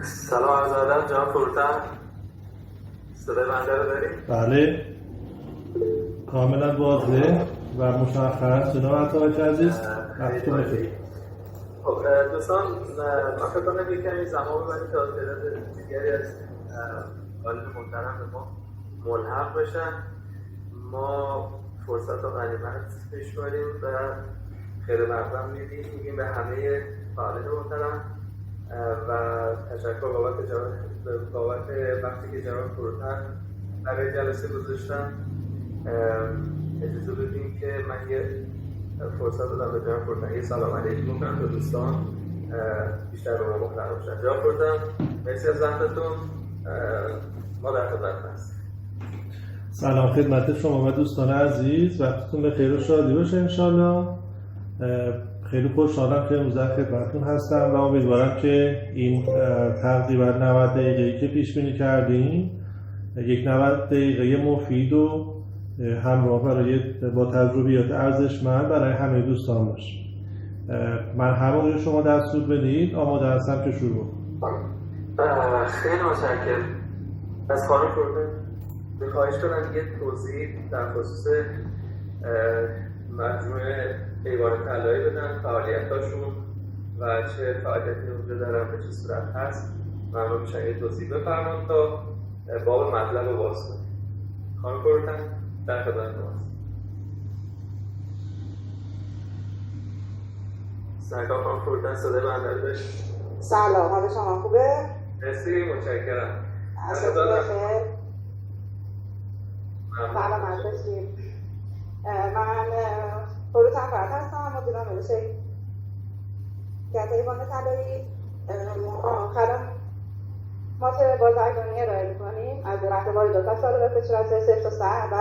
سلام عرض ادب جناب فروتن، صدای بنده رو داریم؟ بله، کاملا واضح و مشخص. جناب عطاآقی عزیز وقتتون بخیر. خب دوستان، من فکر کنم یک کمی زمان ببرید تا تعداد دیگری از عالم محترم به ما ملحق بشن. ما فرصت و غنیمت پیش بریم و خیر مقدم میگیم به همه فعالین محترم و تشکر بابت وقتی که جناب فروتن برای جلسه گذاشتن. اجازه بدیم که من یه فرصت بدم به جناب فروتن، یه سلام علیکم بکنم به دوستان بیشتر به ما مختصر بشن. جناب فروتن، مرسی از زحمتتون، ما در خدمتتون هستیم. سلام خدمت شما و دوستان عزیز، وقتتون به خیر و شادی باشه انشالله. خیلی خوشحالم که امروز در خدمتتون هستم و امیدوارم که این تقریبا 90 دقیقه‌ای که پیش بینی کردیم یک 90 دقیقه مفید و همراه با تجربیات ارزشمند برای همه دوستان باشه. من همون شما دستور بدید، آماده هستم که شروع کنم. خیلی متشکرم. از خانم فروتن خواهش کنم یه توضیح در خصوص مجموعه ایوان طلایی بدن، فعالیتاشون و چه فعالیتی اونجا دارن، به چه صورت هست. ممنون میشم یه توضیح بفرمایید تا باب مطلب رو باز کنیم. خانم فروتن در خدمت ماست. سرکار خانم فروتن، صدای بنده رو داشت. سلام، حال شما خوبه؟ مرسی، متشکرم. عصرتون بخیر. سلامت باشید. من فروتن فرد هستم، مدیر عامل شرکت ایوان طلایی. خدمات بازرگانی ارائه می‌کنیم از رفع واردات و صادرات به صورت صفر تا صد و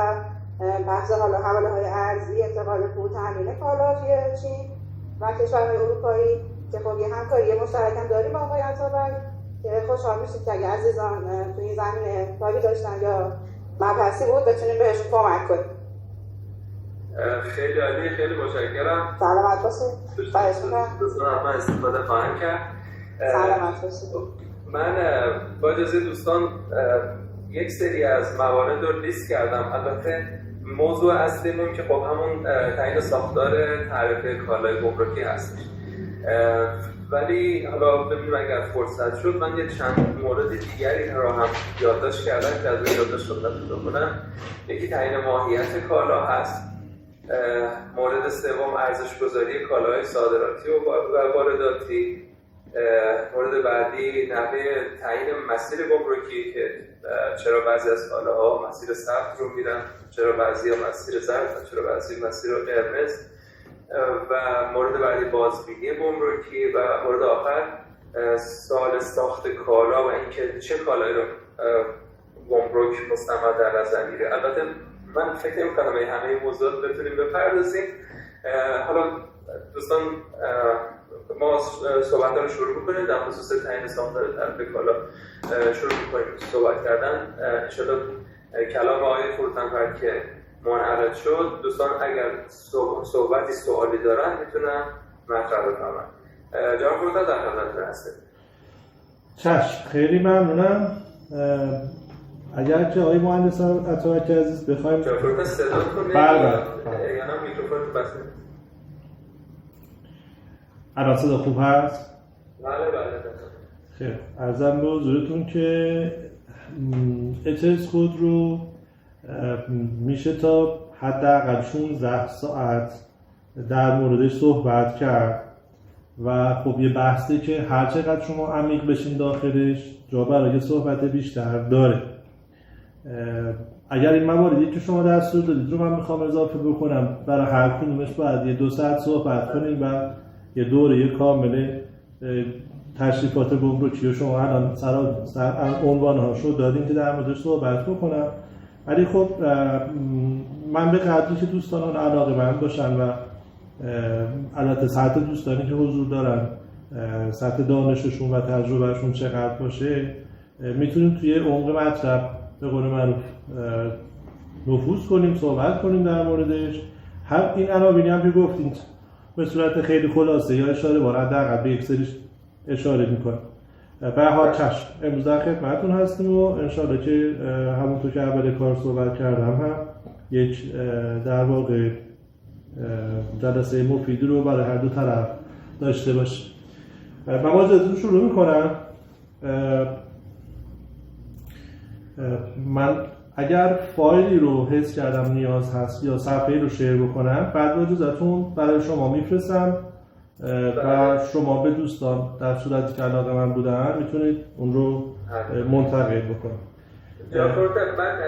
بحث حواله‌های ارزی، انتقال پول، تامین کالا توی چین و کشورهای اروپایی که خب یه همکاری مشترک هم داریم با آقای عطاآقی که خوشحال میشید که اگه عزیزان توی این زمینه کاری داشتن یا مبحثی بود بتونیم بهشون کمک کنیم. خیلی عالی، خیلی متشکرم. سلامت باشید. خواهش می‌کنم. دوستان حتما استفاده خواهم کرد. سلامت باشید. من با اجازه دوستان یک سری از موارد رو لیست کردم. البته موضوع اصلیمون که خب همون تعیین ساختار تعرفه کالای گمرکی هستش، ولی حالا ببینیم اگر فرصت شد من یک چند مورد دیگری رو هم یادداشت کردم که از این یادداشت خدمتتون کنم. یکی تعیین ماهیت کالا هست، مورد سوم ارزش‌گذاری کالاهای صادراتی و وارداتی، مورد بعدی نحوه تعیین مسیر گمرکی که چرا بعضی از کالاها مسیر سبز رو میرن، چرا بعضی‌ها مسیر زرد، چرا بعضی مسیر قرمز، و مورد بعدی بازبینی گمرکی و مورد آخر سال ساخت کالا و اینکه چه کالایی رو گمرک مستمر در نظر میگیره. البته من فکر نمی‌کنم این همه موضوعات بتونیم بپردازیم. حالا دوستان ما صحبت رو شروع می‌کنیم در خصوص تعیین ساختار تعرفه کالا. شروع می‌کنیم صحبت کردن. انشالله کلام آقای فروتن که منعرض شد، دوستان اگر صحبتی سوالی دارن میتونن مطرح بفرمایند. جناب فروتن در خدمتتون هستیم. چشم، خیلی ممنونم. اگر که آقای مهندس عطاآقی عزیز بخوایم جناب فروتن صدا کنید بله یا نه میکروفون رو بسته. الان صدا خوب هست؟ بله. خیلی عرضم به حضورتون که اتس خود رو میشه تا حداقل 16 ساعت در موردش صحبت کرد و خب یه بحثی که هر چقدر شما عمیق بشین داخلش جا برای صحبت بیشتر داره. اگر این مواردی که شما دستور دادید رو من میخوام اضافه بکنم، برای هر کدومش باید یه 2 ساعت صحبت کنیم و یه دوره کامل تشریفات گمرکی رو شما الان سر عنوان‌هاشو دادیم که در موردش صحبت بکنم. ولی خب من به قدری که دوستان علاقه‌مند باشن و البته سطح دوستانی که حضور دارن، سطح دانششون و تجربهشون چقدر باشه، میتونیم توی عمق مطلب به قول معروف نفوذ کنیم، صحبت کنیم در موردش. هم این عناوینی هم که گفتید به صورت خیلی خلاصه یا اشاره بار حداقل به یک سریش اشاره میکنم. به هر حال چشم امروز در خدمتتون هستیم و انشالله که همونطور که اول کار صحبت کردم هم یک در واقع جلسه مفیدی رو برای هر دو طرف داشته باشیم. من ماجراجو شروع میکنم. من اگر فایلی رو حس کردم نیاز هست یا صفحه‌ای رو شیر بکنم بعد با اجازهتون برای شما میفرستم و شما به دوستان در صورتی که علاقه من بودن میتونید اون رو منتقل بکنید. جناب پروفسور، من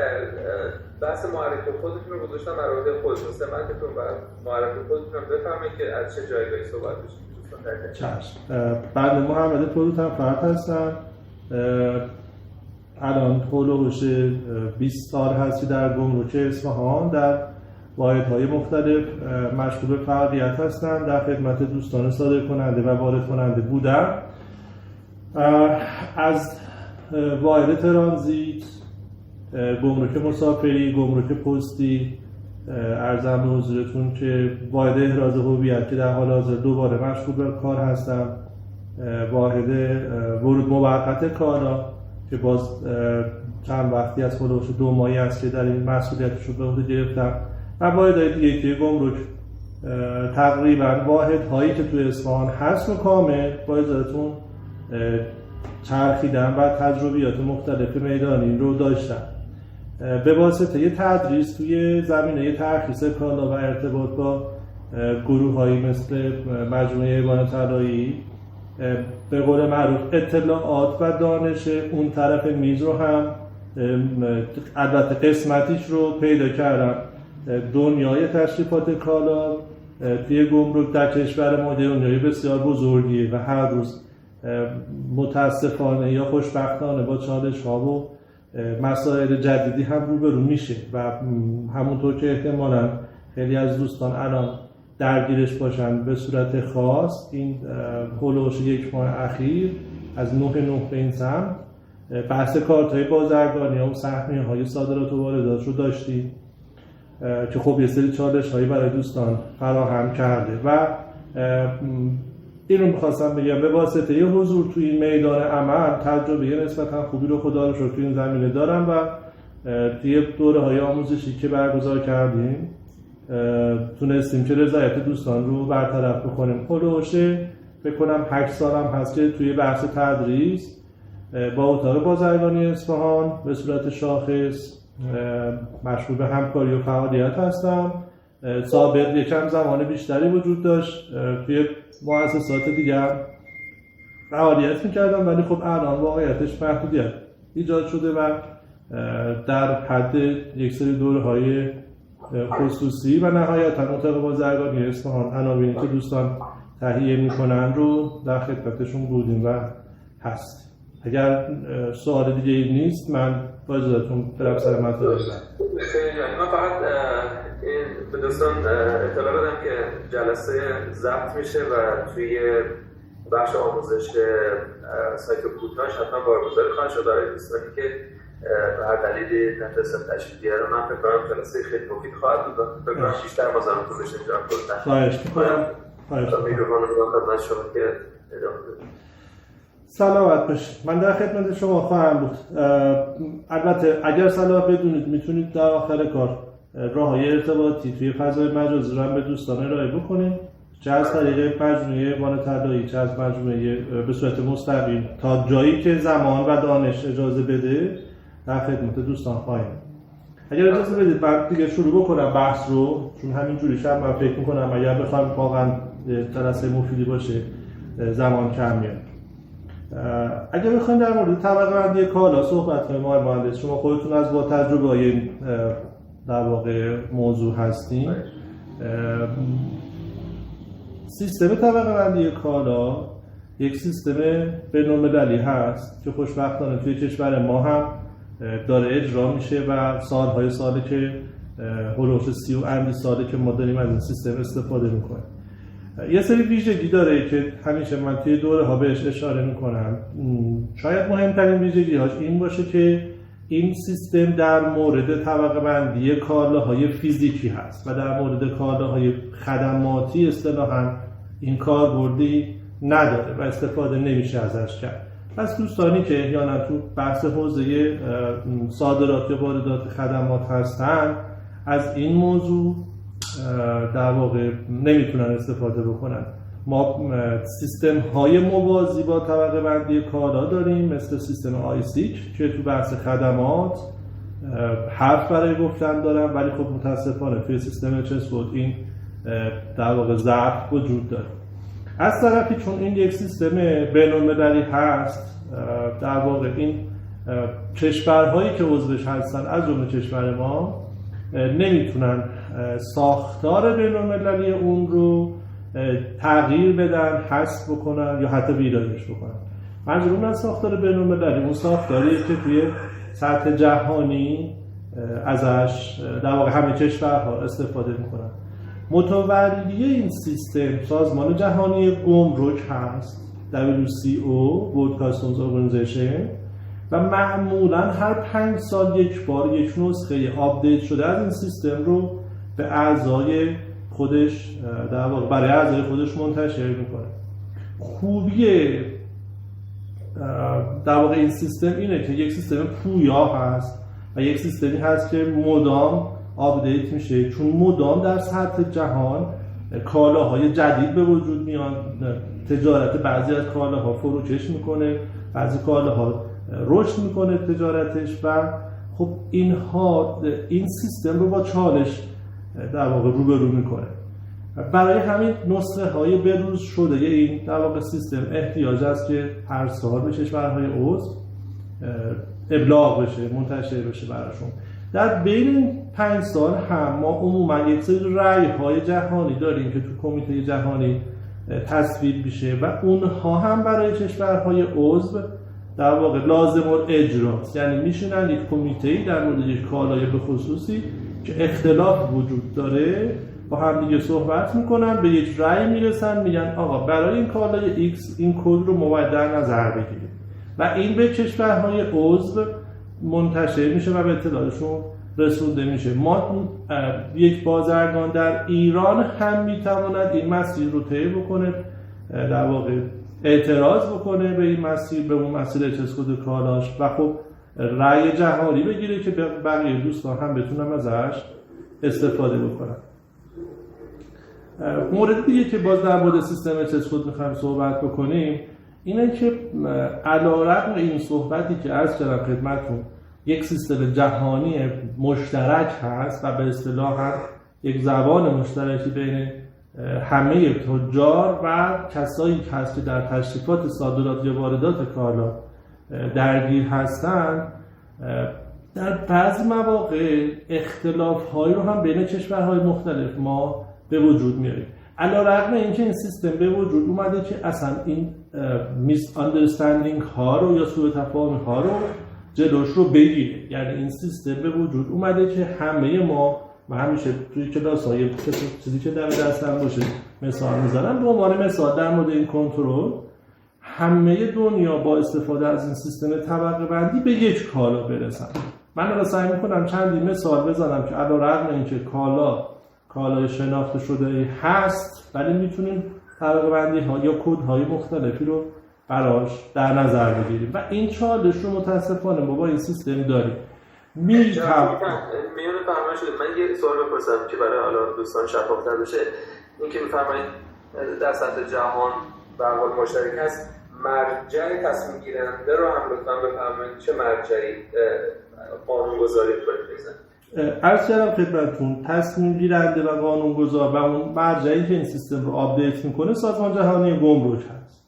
بحث معرفی خودتون رو گذاشتم برای عهده خودتون. سمتتون و معرفی خودتون رو بفرمایید که از چه جایگاهی صحبت بشید. چشم. بنده محمد پروتن فرد هستم. الان هولوش 20 سال هستی در گمرک اصفهان در واحدهای مختلف مشغول به فعالیت هستم. در خدمت دوستان صادر کننده و وارد کننده بودم. از واحد ترانزیت، گمرک مسافری، گمرک پستی، عرضم به حضورتون که واحد احراز هویت که در حال حاضر دوباره مشغول به کار هستم، واحد ورود موقت کالا که باز چند وقتی از هولوش 2 ماهی است که در این مسئولیتش رو به عهده گرفتم و واحدهای دیگه که گمرک تقریبا واحدهایی که توی اصفهان هست و کامل با اجازهتون چرخیدم و تجربیات مختلف میدانی رو داشتم. به واسطه یه تدریس توی زمینه ترخیص کالا و ارتباط با گروه‌هایی مثل مجموعه ایوان طلایی به قول معروف اطلاعات و دانش اون طرف میز رو هم البته قسمتیش رو پیدا کردم. دنیای تشریفات کالا توی گمرک در کشور ما دنیای بسیار بزرگیه و هر روز متاسفانه یا خوشبختانه با چالش‌ها و مسائل جدیدی هم روبرو میشه و همونطور که احتمالاً خیلی از دوستان الان درگیرش باشن به صورت خاص این هولوش 1 ماه اخیر از 9/9 به این سمت بحث کارت‌های بازرگانی و سهمیه‌های صادرات و واردات رو داشتیم که خب یه سری چالش‌هایی برای دوستان فراهم کرده و این رو می‌خواستم بگم به واسطه یه حضور توی این میدان عمل تجربه نسبتاً خوبی رو خدا رو شکر توی این زمینه دارم و توی دوره‌های آموزشی که برگزار کردیم تونستیم که رضایت دوستان رو برطرف بکنیم. هولوش فکر کنم 8 سالم هست که توی بحث تدریس با اتاق بازرگانی اصفهان به صورت شاخص مشغول به همکاری و فعالیت هستم. سابق یکم زمان بیشتری وجود داشت توی مؤسسات دیگه هم فعالیت میکردم ولی خب الان واقعیتش محدودیت ایجاد شده و در حد یک سری دوره‌های خصوصی و نهایتاً اتاق بازرگانی اصفهان عناوینی که دوستان تهیه میکنن رو در خدمتشون بودیم و هست. اگر سوال دیگه نیست من با اجازهتون برم سر مطلب. من فقط به دوستان اطلاع بدم که جلسه ضبط میشه و توی بخش آموزش سایت کوتاهش حتما برگزار خواهد شد برای دوستانی که به هر دلیلی نتونستن تشریف بیارن. من فکر کنم جلسه خیلی مفید خواهد بود. فکر کنم بیشتر مزاحمتون بشه اینجا خودتون. خواهش می‌کنم. میکروفون رو خدمت شما که ادامه بدید. سلامت باشید. من در خدمت شما خواهم بود. البته اگر صلاح بدونید میتونید در آخر کار راه‌های ارتباطی توی فضای مجازی رو هم به دوستان ارائه بکنید، چه از طریق مجموعه ایوان طلایی چه از مجموعه به صورت مستقیم تا جایی که زمان و دانش اجازه بده در خدمت دوستان خواهیم. اگر اجازه بدید من دیگه شروع بکنم بحث رو، چون همین جوریش هم من فکر می‌کنم اگر بخوایم واقعا جلسه مفیدی باشه زمان کم میاد. اگر بخوایم در مورد طبقه بندی کالا صحبت کنیم آقای مهندس، شما خودتون از با تجربه‌های در واقع موضوع هستین. سیستم طبقه بندی کالا یک سیستم بین‌المللی هست که خوشبختانه توی کشور ما هم داره اجرا میشه و سالهای ساله که هولوش 30 و اندی ساله که ما داریم از این سیستم استفاده میکنیم. یه سری ویژگی داره که همیشه من توی دوره ها بهش اشاره میکنم. شاید مهمترین ویژگی هاش این باشه که این سیستم در مورد طبقه بندی کالاهای فیزیکی هست و در مورد کالاهای خدماتی اصطلاحاً این کاربردی نداره و استفاده نمیشه ازش کرد. پس دوستانی که احیانا تو بحث حوزه صادرات یا واردات خدمات هستن از این موضوع در واقع نمیتونن استفاده بکنن. ما سیستم های موازی با طبقه بندی کالا داریم مثل سیستم آیسیک که تو بحث خدمات حرف برای گفتن دارم، ولی خب متاسفانه توی سیستم چسکود این در واقع ضعف وجود داره. از طرفی چون این یک سیستم بین‌المللی هست، در واقع این کشورهایی که عضوش هستن از جمله کشور ما نمیتونن ساختار بین‌المللی اون رو تغییر بدن، حذف بکنن یا حتی ویرایش بکنن. منظورم از ساختار بین‌المللی اون ساختاریه که توی سطح جهانی ازش در واقع همه کشورها استفاده میکنن. متولی این سیستم سازمان جهانی گمرک هست، WCO World Customs Organization، و معمولا هر 5 سال یک بار یک نسخه آپدیت شده از این سیستم رو به اعضای خودش در واقع برای اعضای خودش منتشر میکنه. خوبی در واقع این سیستم اینه که یک سیستم پویا هست و یک سیستمی هست که مدام آپدیت میشه، چون مدام در سطح جهان کالاهای جدید به وجود میان، تجارت بعضی از کالاها فروکش میکنه، بعضی کالاها رشد میکنه تجارتش، و خب اینها این سیستم رو با چالش در واقع روبرو میکنه. برای همین نسخه های بروز شده این در واقع سیستم احتیاج است که هر سال به کشورهای عضو ابلاغ بشه، منتشر بشه براشون. در بین 5 سال هم ما عموما یک سری رأی‌های جهانی داریم که تو کمیته جهانی تصویب میشه و اونها هم برای کشورهای عضو در واقع لازم الاجراست، یعنی میشینن یک کمیته‌ای در مورد یک کالای به خصوصی که اختلاف وجود داره با هم دیگه صحبت میکنن، به یک رأی میرسن، میگن آقا برای این کالای X این کد رو ما باید در نظر بگیریم و این به کشورهای عضو منتشر میشه و به اطلاعشون رسونده میشه. ما یک بازرگان در ایران هم میتواند این مسیر رو طی بکنه، در واقع اعتراض بکنه به این مسیر، به اون مسیر چسکود کالاش و خب رأی جهانی بگیره که بقیه دوستان هم بتونن ازش استفاده بکنن. مورد دیگه که باز در مورد سیستم چسکود میخوایم صحبت بکنیم اینه که علیرغم این صحبتی که عرض کردم خدمتتون یک سیستم جهانی مشترک هست و به اصطلاح یک زبان مشترکی بین همه تجار و کسایی که هست که در تشریفات صادرات یا واردات کالا درگیر هستند، در بعضی مواقع اختلاف‌هایی رو هم بین کشورهای مختلف ما به وجود میاریم. علیرغم اینکه این سیستم به وجود اومده که اصلا این میس آندرستندینگ ها رو یا سوء تفاهم ها رو جلوش رو بگیره، یعنی این سیستم به وجود اومده که همه ما و همیشه توی کلاس های چیزی که در دستم باشه مثال میذارم، به عنوان مثال در مورد این کنترل همه دنیا با استفاده از این سیستم طبقه بندی به یک کالا برسن. من الان سعی میکنم چندی مثال بزنم که علیرغم اینکه کالای شناخته شده هست ولی میتونیم طبقه بندی ها یا کد های مختلفی رو براش در نظر بگیریم و این چالش رو متاسفانه ما با این سیستم داریم. میونه فرمایش شده. من یه سوال بپرسم که برای حالا دوستان شفافتر بشه. این که میفرمایید در سطح جهان به حال مشترک هست، مرجع تصمیم گیرنده رو هم لطفاً بفرمایید چه مرجعی قانون‌گذاری کنید؟ عرض کردم خدمتتون تصمیم گیرنده و قانون‌گذار و اون مرجعی که این سیستم رو آپدیت میکنه سازمان جهانی گمرک هست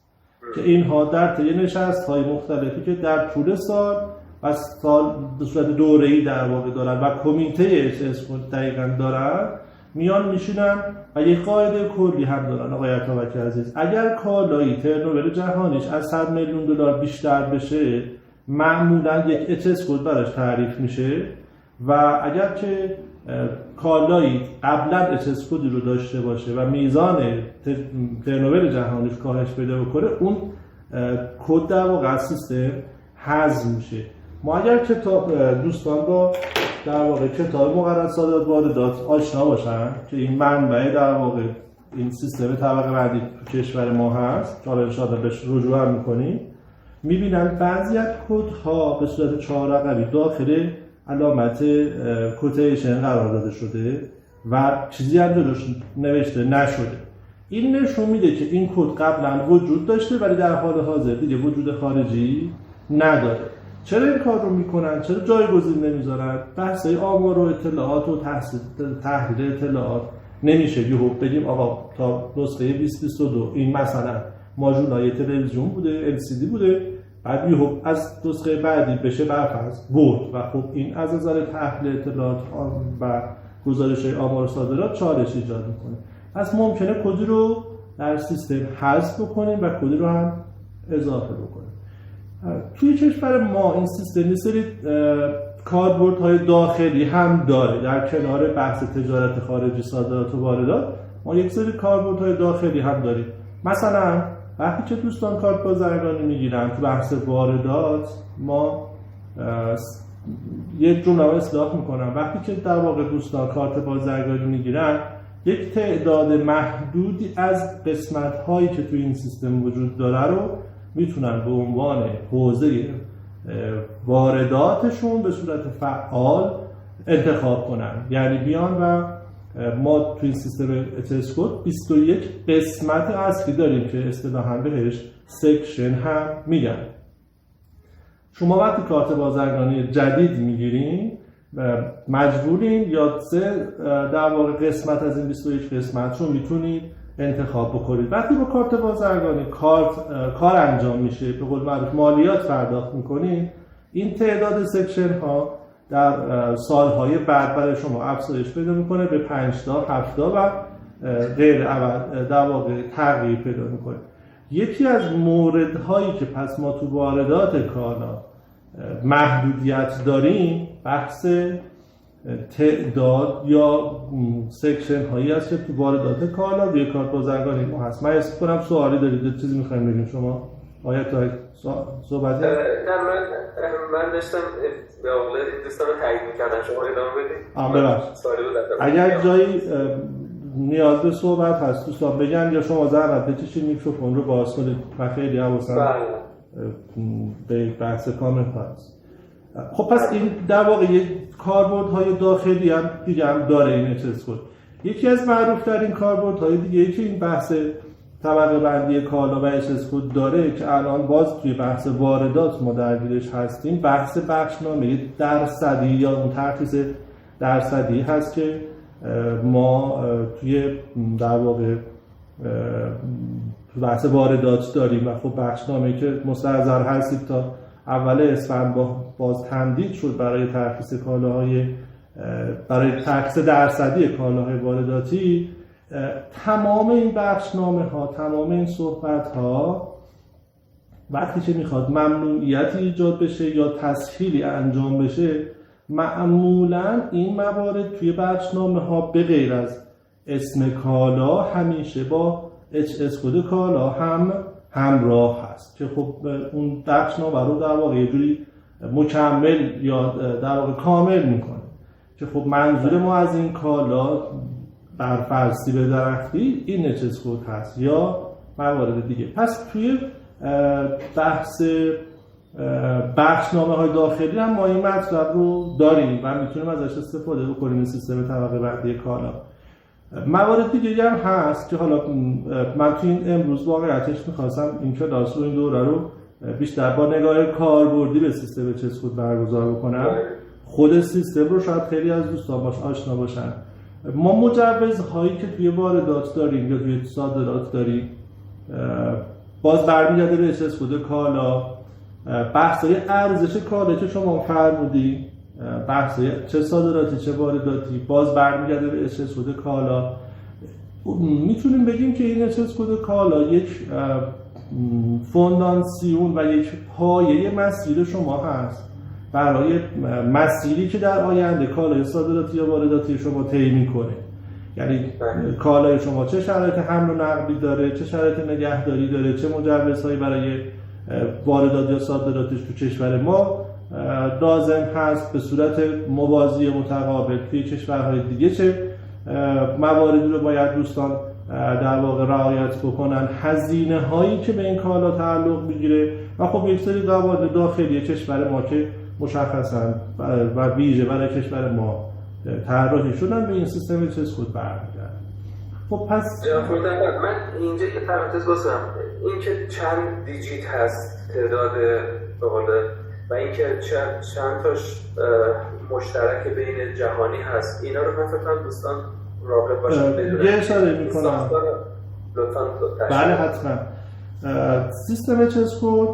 که اینها در طی نشست‌های مختلفی که در طول سال و سال به صورت دوره‌ای در واقع دارن و کمیته HSF دقیقاً دارن، میان میشینن و یک قاعده کلی هم دارن. آقای عطابک عزیز، اگر کالایی ترنوور جهانیش از 100 میلیون دلار بیشتر بشه معمولاً یک HSF براش تعریف میشه و اگر که کالایی قبلا HSF رو داشته باشه و میزان ترنوور جهانیش کاهش پیدا بکنه، اون کد در واقع از سیستم حذف میشه. ما اگر دوستان با در واقع کتاب مقررات صادرات واردات آشنا باشن که این منبع در واقع این سیستم طبقه بندی تو کشور ما هست که حالا ان شاءالله بهش رجوع هم می‌کنیم، میبینن بعضی از کدها به صورت 4 رقمی داخل علامت کوتیشن قرار داده شده و چیزی هم جلوش نوشته نشده. این نشون میده که این کد قبلا وجود داشته ولی در حال حاضر دیگه وجود خارجی نداره. چرا این کار رو میکنن؟ چرا جایگزین نمیذارن؟ بحث آمار و اطلاعات و تحلیل اطلاعات نمیشه یهو بگیم آقا تا نسخه 2022 این مثلا ماژولای تلویزیون بوده، LCD بوده، بعد یهو از نسخه بعدی بشه برفرض ورد و خب این از نظر تحلیل اطلاعات و گزارش آمار و صادرات چالش ایجاد میکنه. پس ممکنه کدی رو در سیستم حذف بکنیم و کدی رو هم اضافه بکنیم. توی کشور ما این سیستم سری کاربردهای داخلی هم داره. در کنار بحث تجارت خارجی، صادرات و واردات، ما یک سری کاربردهای داخلی هم داریم. مثلا وقتی که دوستان کارت بازرگانی میگیرن تو بحث واردات، ما یک جمله اصلاح میکنم. وقتی که در واقع دوستان کارت بازرگانی میگیرن، یک تعداد محدودی از قسمت‌هایی که توی این سیستم وجود داره رو میتونن به عنوان حوزه وارداتشون به صورت فعال انتخاب کنن. یعنی بیان و ما توی این سیستم اتسکوت 21 قسمت اصلی داریم که اصطلاحاً بهش سکشن هم میگن. شما وقتی کارت بازرگانی جدید میگیرین مجبورین یا در واقع قسمت از این 21 قسمت رو میتونید انتخاب بکنید. وقتی با کارت بازرگانی کار انجام میشه، به قول معروف مالیات پرداخت میکنید، این تعداد سکشن ها در سالهای بعد برای شما افزایش پیدا میکنه به 5 تا 7 تا و غیر در واقع تغییر پیدا میکنه. یکی از موردهایی که پس ما تو واردات کالا محدودیت داریم بحث تعداد یا سکشن هایی هست که تو واردات کالا روی کارت بازرگانی ما هست. من حس کنم سوالی دارید، چیزی میخوایم بگیم شما؟ آیا تا صحبتی؟ نه، من داشتم به قول دوستان رو تایید میکردن، شما ادامه بدید. ببخشید. اگر جایی نیاز به صحبت هست دوستان بگن یا شما زحمت بکشید میکروفون رو باز کنید و خیلی حواسم به بحث کامل هست. خب پس این در واقع یک کاربردهای داخلی هم دیگه هم داره این اتسکوت. یکی از معروف‌ترین کاربردهای دیگه که این بحث طبقه بندی کالا و اتسکوت داره که الان باز توی بحث واردات ما درگیرش هستیم، بحث بخشنامه درصدی یا اون ترخیص درصدی هست که ما توی در واقع بحث واردات داریم و خب بخشنامه‌ای که مستحضر هستید تا اول اسفند باز تمدید شد برای ترخیص کالاهای برای ترخیص درصدی کالاهای وارداتی. تمام این بخشنامه ها، تمام این صحبت ها وقتی که میخواد ممنوعیتی ایجاد بشه یا تسهیلی انجام بشه، معمولا این موارد توی بخشنامه ها به غیر از اسم کالا همیشه با HS کد کالا هم همراه هست که خب اون بخشنامه رو در واقع یه جوری مکمل یا در واقع کامل میکنه که خب منظور ما از این کالا بر فرضی به درختی این HS کد هست یا موارد دیگه. پس توی بحث بخشنامه های داخلی هم ما این مطلب رو داریم و میتونیم ازش استفاده بکنیم. سیستم طبقه بندی کالا موارد دیگه هم هست که حالا من تو این امروز واقعیتش میخواستم این کلاس رو این دوره رو بیشتر با نگاه کاربردی به سیستم HS کد برگزار بکنم. خود سیستم رو شاید خیلی از دوستان باش آشنا باشن. ما مجوزهایی که توی واردات داریم یا توی صادرات داریم باز برمیگرده به HS کد کالا. بحثای ارزش کالا که شما فرمودی، بحثای چه صادراتی چه وارداتی باز برمیگرده به HS کد کالا. میتونیم بگیم که این HS کد کالا یک فونداسیون و یک پایه مسیر شما هست برای مسیری که در آینده کالای صادراتی یا وارداتی شما طی میکنه. یعنی کالای شما چه شرایط حمل و نقلی داره، چه شرایط نگهداری داره، چه مجوزهایی برای واردات یا صادراتش تو کشور ما لازم هست به صورت موازی متقابل توی کشورهای دیگه، چه مواردی رو باید دوستان در واقع رعایت بکنن. هزینه هایی که به این کالا تعلق میگیره و خب یک سری قواعد داخلی کشور ما که مشخصاً و ویژه برای کشور ما طراحی شدن به این سیستم چسکود برمیگردن. خب پس من اینجا یه پرانتز بازم، این که چند دیجیت هست تعداد بقوله و اینکه چند تاش مشترک بین جهانی هست، اینا رو من فکر کنم دوستان راغب باشن بدونن. یه اشاره میکنم. لطفاً بله حتما. سیستم چسکود،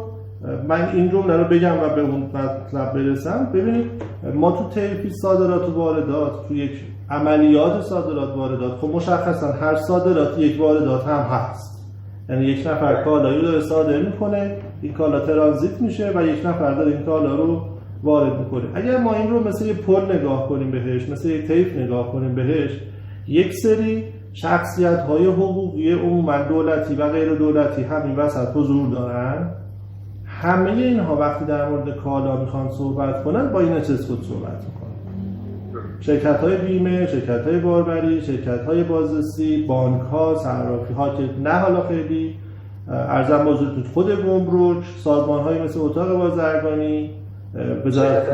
من این جمله رو بگم و به اون مطلب برسم. ببینید ما تو طیف صادرات و واردات، تو یک عملیات صادرات واردات، خب مشخصا هر صادرات یک واردات هم هست. یعنی یک نفر کالایی رو داره صادر میکنه، این کالا ترانزیت میشه و یک نفر داره این کالا رو وارد میکنه. اگر ما این رو مثل یه پل نگاه کنیم بهش، مثل یک طیف نگاه کنیم بهش، یک سری شخصیت‌های حقوقی عموما دولتی و غیر دولتی همین وسط حضور دارن. همه اینها وقتی در مورد کالا میخوان صحبت کنن با این چسکود صحبت میکنن. شرکت‌های بیمه، شرکت‌های باربری، شرکت‌های بازرسی، بانک‌ها، صرافی‌ها که نه حالا خیلی ارزم بزرگ تو خود گمرک، سازمان‌های مثل اتاق بازرگانی، وزارت،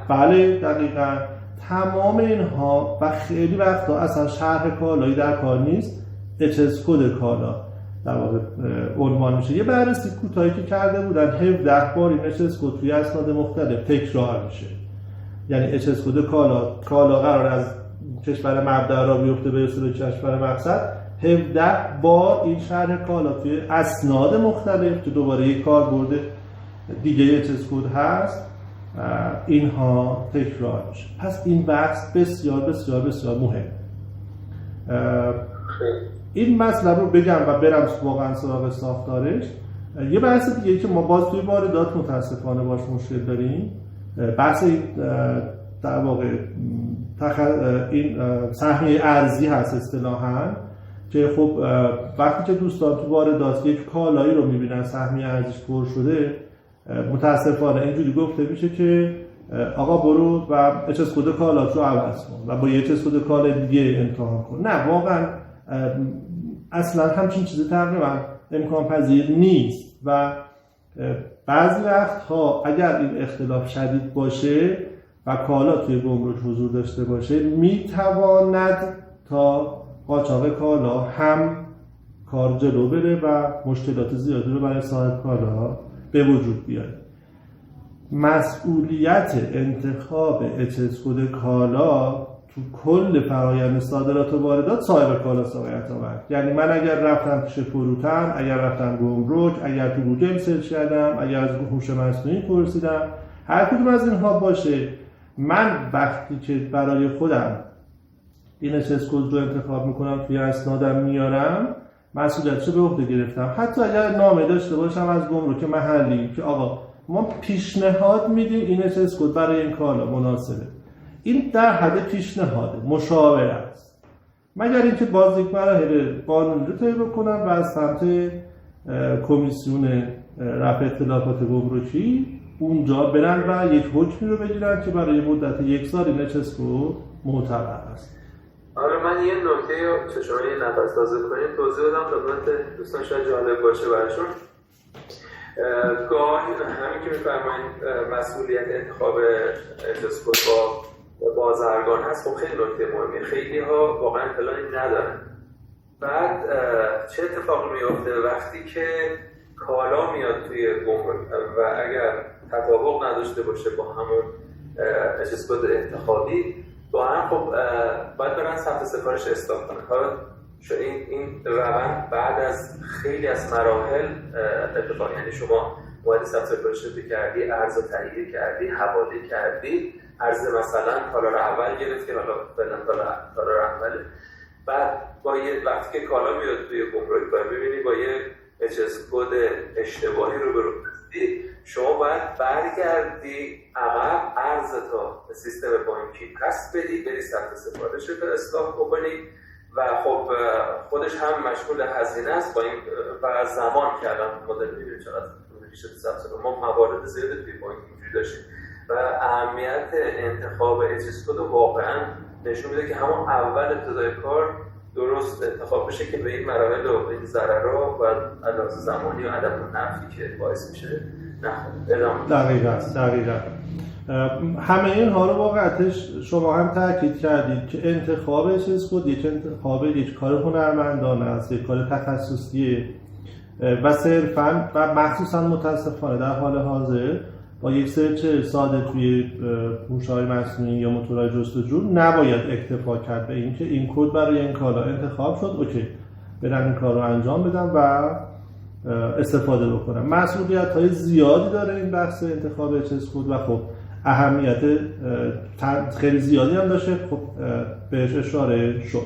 بله دقیقاً تمام اینها و خیلی وقتا اصلا شرح کالایی در کار نیست، چسکود کالا در واقع عنوان میشه. یه بررسی کوتاهی که کرده بودن 17 بار این چسکود توی اسناد مختلف تکرار میشه. یعنی چسکود کالا قرار از کشور مبدأ را بیفته برسه به کشور مقصد، 17 بار این شرح کالا توی اسناد مختلف که دوباره یک کاربرد دیگه چسکود هست اینها تکرار میشه. پس این بحث بسیار بسیار بسیار مهم. این مطلب رو بگم و برم واقعا سراغ ساختارش. یه بحث دیگه که ما باز توی واردات متاسفانه باش مشکل داریم، بحث این در واقع این سهمیه ارزی هست اصطلاحاً، که خب وقتی که دوستان تو واردات یک کالایی رو میبینن سهمیه ارزیش پر شده، متاسفانه اینجوری گفته میشه که آقا برو و چسکود کالات رو عوض کن و با یه چسکود کالا دیگه امتحان کن. نه واقعا اصلا همچین چیزی تقریبا امکان پذیر نیست و بعضی وقتها اگر این اختلاف شدید باشه و کالا توی گمرک حضور داشته باشه، میتواند تا قاچاق کالا هم کار جلو بره و مشکلات زیادی رو برای صاحب کالا به وجود بیاره. مسئولیت انتخاب چسکود کالا تو کل فرآیند صادرات و واردات صاحب کالا سرایت آورد. یعنی من اگر رفتم پیش فروتن، اگر رفتم گمرک، اگر تو گوگل سرچ کردم، اگر از هوش مصنوعی پرسیدم، هر کدوم از اینها باشه، من وقتی که برای خودم این چسکود رو انتخاب میکنم توی اسنادم میارم، مسئولیتش رو به عهده گرفتم. حتی اگر نامه داشته باشم از گمرک محلی که آقا ما پیشنهاد میدیم این چسکود برای این کالا مناسبه، این در حد پیشنهاده، مشاوره است، مگر اینکه باز یک مراحل قانونی رو طی بکنم و از سمت کمیسیون رفع اختلافات گمرکی اونجا برن و یک حکمی رو بگیرن که برای مدت 1 سال این چسکود معتبر است. آره من یه نکته رو شما یه نفس تازه کنید توضیح بدم خدمت دوستان، شاید جالب باشه براشون. گاهی همین که می‌فرمایید مسئولیت انتخاب چسکود با بازرگان هست، خب خیلی نکته مهمه. خیلی ها واقعا اطلاعی ندارن. بعد چه اتفاقی میفته وقتی که کالا میاد توی گمرک و اگر تطابق نداشته باشه با همون چسکود انتخابی، با هم خب باید برن ثبت سفارش اصلاح کنن. حالا این روند بعد از خیلی از مراحل اتفاق، یعنی شما باید ثبت سفارش کردی، ارز رو تهیه کردی، حواله کردی، ارز مثلا کالا رو اول گرفتی، حالا فعلا کالا رو اوله، بعد با یه وقتی که کالا میاد توی گمرک باید ببینی با یه چسکود اشتباهی رو هستی، شما باید برگردی عقب، ارز تا سیستم بانکی پس بدی، بری ثبت سفارش رو اصلاح بکنی و خب خودش هم مشغول هزینه است با این و زمان که الان مدل می‌بینید چقدر میشه ثبت. ما موارد زیادی توی بانک اینجوری داشتیم و اهمیت انتخاب چسکود واقعا نشون میده که همون اول ابتدای کار درست انتخاب بشه که به این مراحل و به این ضررها و علاوه زمانی و عدم نفعی که باعث میشه دقیقاً. همه اینها رو واقعتش شما هم تاکید کردید که انتخاب چیز خود یک کار هنرمندانه است، یک کار تخصصیه و صرفاً و مخصوصاً متاسفانه در حال حاضر با یک سرچ ساده توی هوش‌های مصنوعی یا موتورهای جستجو نباید اکتفا کرد به اینکه این کد برای این کالا انتخاب شد، اوکی برم این کار رو انجام بدم و استفاده بکنم. مسئولیت‌های زیادی داره این بحث انتخاب چیز کد و خب اهمیت خیلی زیادی هم داشته، خب بهش اشاره شد.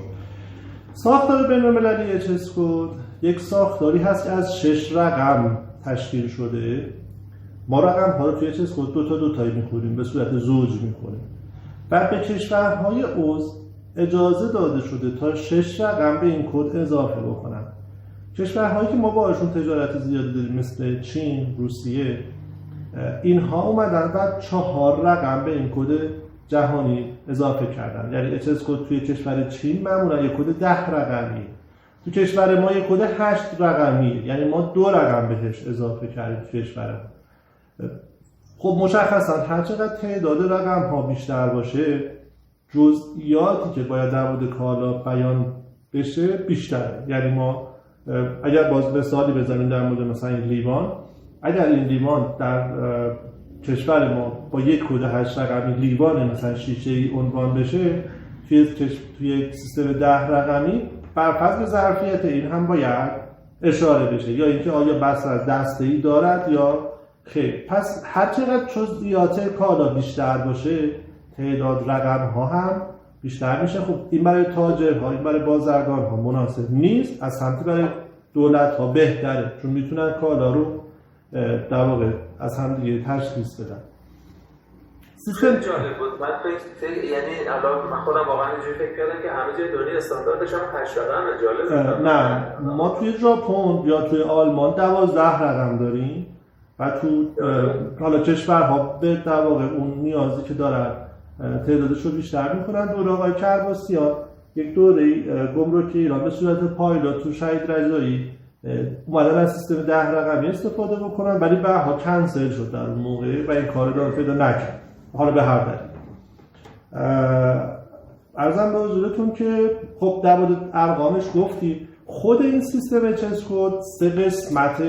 ساختار بین‌المللی چیز کد یک ساختاری هست که از 6 رقم تشکیل شده. ما رقم ها رو توی چیز کد دو تایی می‌کنیم، به صورت زوج می‌کنیم. بعد به کشورهای عضو اجازه داده شده تا 6 رقم به این کد اضافه بکنن. کشورهایی که ما باهاشون تجارت زیادی داریم مثل چین، روسیه، اینها اومدن بعد 4 رقم به این کد جهانی اضافه کردن. یعنی چیز کد توی کشور چین معمولا یک کد 10 رقمی، تو کشور ما یک کد 8 رقمی، یعنی ما 2 رقم بهش اضافه کردیم تو کشور. خب مشخصا هر چقدر تعداد رقم ها بیشتر باشه جزئیاتی که باید در مورد کالا بیان بشه بیشتره. یعنی ما اگر باز مثالی بزنیم در مورد مثلا این لیوان، اگر این لیوان در کشور ما با یک کد 8 رقمی لیوان مثلا شیشه‌ای عنوان بشه، توی یک سیستم 10 رقمی بر فضل ظرفیت این هم باید اشاره بشه، یا اینکه آیا بستر دسته‌ای دارد یا خیر. پس هر چقدر جزئیات کالا بیشتر باشه تعداد رقم ها هم بیشتر میشه. خب این برای تاجرها، این برای بازرگان ها مناسب نیست، از سمتی برای دولت ها بهتره، چون میتونن کالا رو در واقع از هم دیگه تشخیص بدن. سیستم جالب بود. من یعنی الان من خودم واقعا اینجوری فکر کردم که همه جای دنیا استانداردش هم 8 رقمه. جالب. نه، ما توی ژاپن یا توی آلمان 12 رقم داریم و تو حالا کشورها به در واقع اون نیازی که دارن تعدادش رو بیشتر میکنن. دوره آقای کرباسیان یک دوره گمرکی ایران به صورت پایلوت تو شهید رجایی اومدن از سیستم 10 رقمی استفاده بکنن، ولی بعدها کنسل شد در اون موقع و این کار رو پیدا نکرد. حالا به هر دلیل عرضم به حضورتون که خب در مورد ارقامش گفتیم. خود این سیستم چیز کد 3 قسمت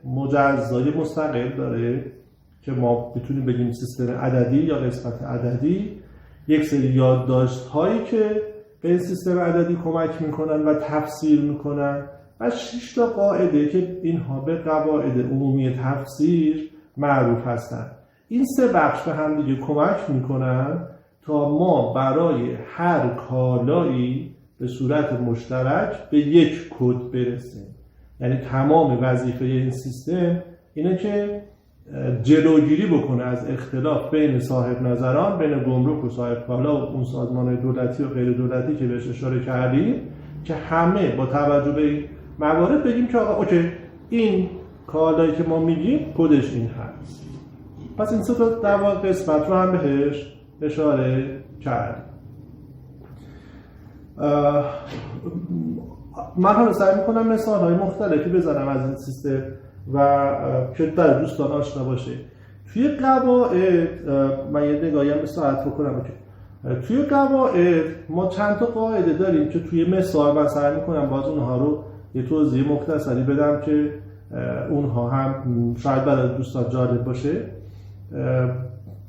مجزای مستقل داره که ما بتونیم بگیم سیستم عددی یا قسمت عددی. یک سری یادداشت هایی که به این سیستم عددی کمک میکنن و تفسیر میکنن و 6 تا قاعده که اینها به قواعد عمومی تفسیر معروف هستن. این 3 بخش به هم دیگه کمک میکنن تا ما برای هر کالایی به صورت مشترک به یک کد برسیم. یعنی تمام وظیفه این سیستم اینه که جلوگیری بکنه از اختلاف بین صاحب نظران، بین گمرک و صاحب کالا و اون سازمان دولتی و غیر دولتی که بهش اشاره کردیم، که همه با توجه به این موارد بگیم که آقا اوکی این کالایی که ما میگیم کدش این هست. پس این 3 تا در واقع قسمت رو هم بهش اشاره کردیم. من حالا سعی میکنم مثال‌های مختلفی بزنم از این سیستم و که برای دوستان آشنا باشه. توی قواعد من یه نگاهی هم به ساعت بکنم. توی قواعد ما چند تا قاعده داریم که توی مثال من سعی میکنم باز اونها رو یه توضیح مختصری بدم که اونها هم شاید برای دوستان جالب باشه.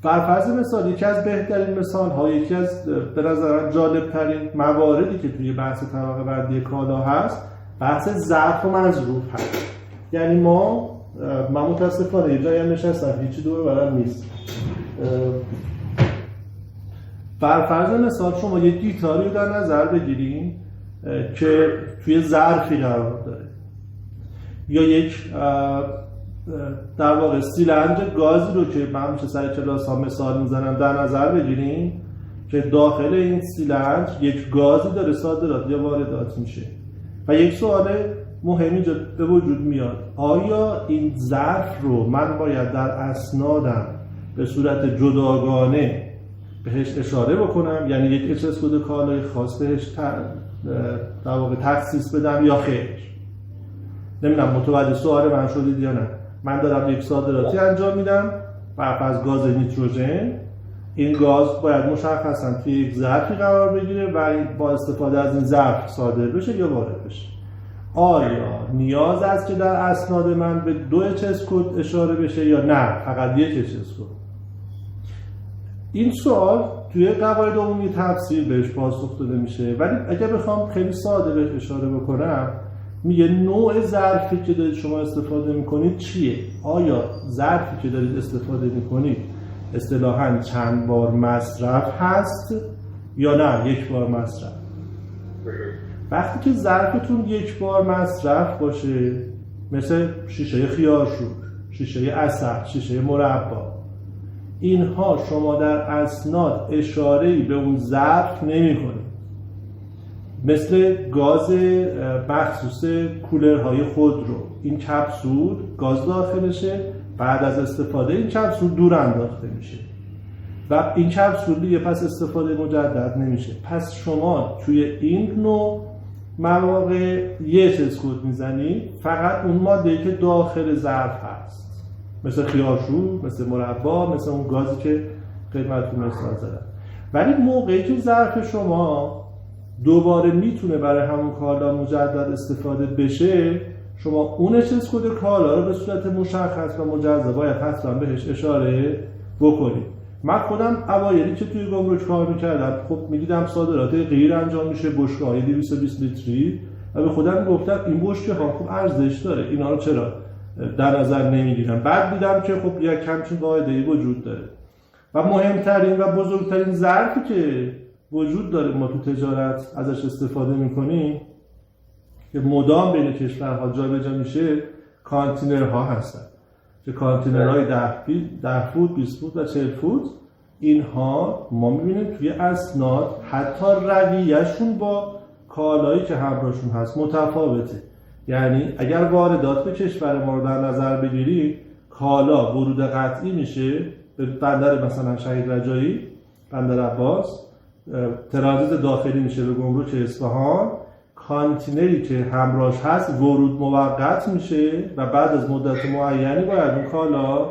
فرض مثال یکی از بهترین مثال ها، یکی از به نظرم جالب ترین مواردی که توی بحث طبقه بندی کالا هست بحث ظرف و مظروف هست. یعنی من متاسفانه یه جایی هم نشستم هیچی دور برم نیست. فرض مثال شما یه گیتاری رو در نظر بگیریم که توی ظرفی قرار داره، یا یک در واقع سیلندر گازی رو که من میشه سر کلاس ها مثال میزنم در نظر بگیریم که داخل این سیلندر یک گازی داره صادرات یا واردات میشه و یک سوال مهم اینجا به وجود میاد: آیا این ظرف رو من باید در اسنادم به صورت جداگانه بهش اشاره بکنم، یعنی یک اچ اس کد کالای خاص بهش در واقع تخصیص بدم یا خیر. نمیدونم متوجه سوال من شدید یا نه. من دارم یک صادراتی انجام میدم برف از گاز نیتروژن. این گاز باید مشخصاً توی یک ظرفی قرار بگیره و با استفاده از این ظرف صادر بشه یا وارد بشه. آیا نیاز است که در اسناد من به 2 HS کد اشاره بشه یا نه فقط 1 HS کد؟ این سوال توی قواعد عمومی تفسیر بهش پاسخ داده میشه، ولی اگر بخوام خیلی ساده بهش اشاره بکنم میگه نوع ظرفی که دارید شما استفاده میکنید چیه؟ آیا ظرفی که دارید استفاده میکنید اصطلاحاً چند بار مصرف هست یا نه 1 بار مصرف؟ وقتی که ظرفتون 1 بار مصرف باشه، مثل شیشه خیارشور، شیشه عسل، شیشه مربا، اینها شما در اسناد اشاره‌ای به اون ظرف نمی‌کنید. مثل گاز مخصوص کولرهای خودرو، این کپسول گاز داخلشه، بعد از استفاده این کپسول دور انداخته میشه و این کپسول دیگه پس استفاده مجدد نمیشه. پس شما توی این نوع مواقع 1 HS کد میزنی، فقط اون ماده‌ای که داخل ظرف هست، مثل خیارشور، مثل مربا، مثل اون گازی که خدمتتون مثال زدم. ولی موقعی که ظرف شما دوباره میتونه برای همون کالا مجدد استفاده بشه، شما اون HS کد کالا رو به صورت مشخص و مجزا باید حتما بهش اشاره بکنید. من خودم اوایلی که توی گمرک کار میکردم، خب میدیدم صادرات غیر انجام میشه، بشکه‌های 220 لیتری، و به خودم گفتم این بشکه ها خوب ارزش داره، اینا رو چرا در نظر نمیگیرم؟ بعد دیدم که خب یک همچین قاعده‌ای وجود داره و مهمترین و بزرگترین ظرفی که وجود داره ما تو تجارت ازش استفاده میکنیم که مدام بین کشورها جابجا میشه، کانتینرها هستن. که کانتینرهای 10 فوت، 20 فوت و 40 فوت، اینها ما میبینیم توی اسناد حتی رویه‌شون با کالایی که همراهشون هست متفاوته. یعنی اگر واردات به کشور ما رو در نظر بگیریم، کالا ورود قطعی میشه به بندر مثلا شهید رجایی، بندر عباس، ترانزیت داخلی میشه به گمرک اصفهان، کانتینری که همراهش هست ورود موقت میشه و بعد از مدت معینی باید اون کالا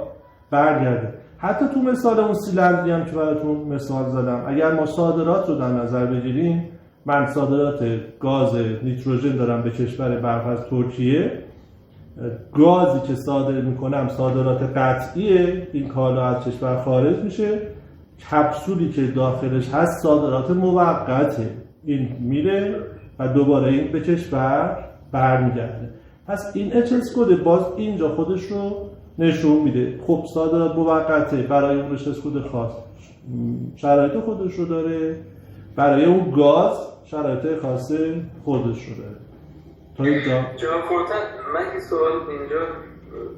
برگرده. حتی تو مثال اون سیلندری هم که براتون مثال زدم، اگر ما صادرات رو در نظر بگیریم، من صادرات گاز نیتروژن دارم به کشور برف از ترکیه، گازی که صادر میکنم صادرات قطعیه، این کالا از کشور خارج میشه، کپسولی که داخلش هست صادرات موقته، این میره و دوباره این به کشور برمیگرده. پس این HS کد باز اینجا خودش رو نشون میده. خب صادرات موقته، برای اون HS کد خاص شرایط خودش رو داره، برای اون گاز شرایط خاص خودش رو داره. تا اینجا جناب فورتن، من که سوال اینجا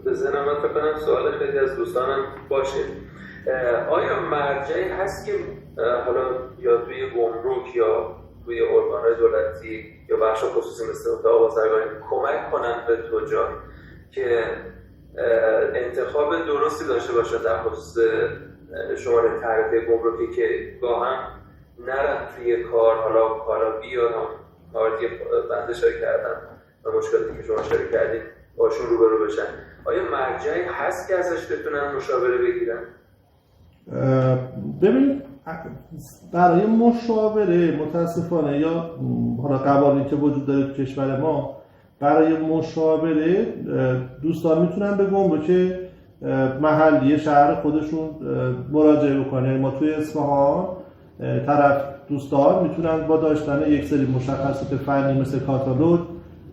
به ذهنم من فکر کنم سوال خیلی از دوستانم باشه. آیا مرجعی هست که حالا یا توی گمرک یا توی ارگان‌های دولتی یا بخش خصوصی مثل اتاق بازرگانی کمک کنن به تجار که انتخاب درستی داشته باشن در خصوص شماره تعرفه گمرکی که گاهن نرن توی کار، حالا کالا بیان موردی بنده اشاره کردن و مشکلاتی که شما اشاره کردید باشون روبرو بشن، آیا مرجعی هست که ازش بتونن مشاوره بگیرن؟ ببینید برای مشاوره متاسفانه یا حالا قوانینی که وجود داره تو کشور ما، برای مشاوره دوستان میتونن به گمرک محلی شهر خودشون مراجعه بکنن. ما توی اصفهان طرف دوستان میتونن با داشتن یک سری مشخصات فنی مثل کاتالوگ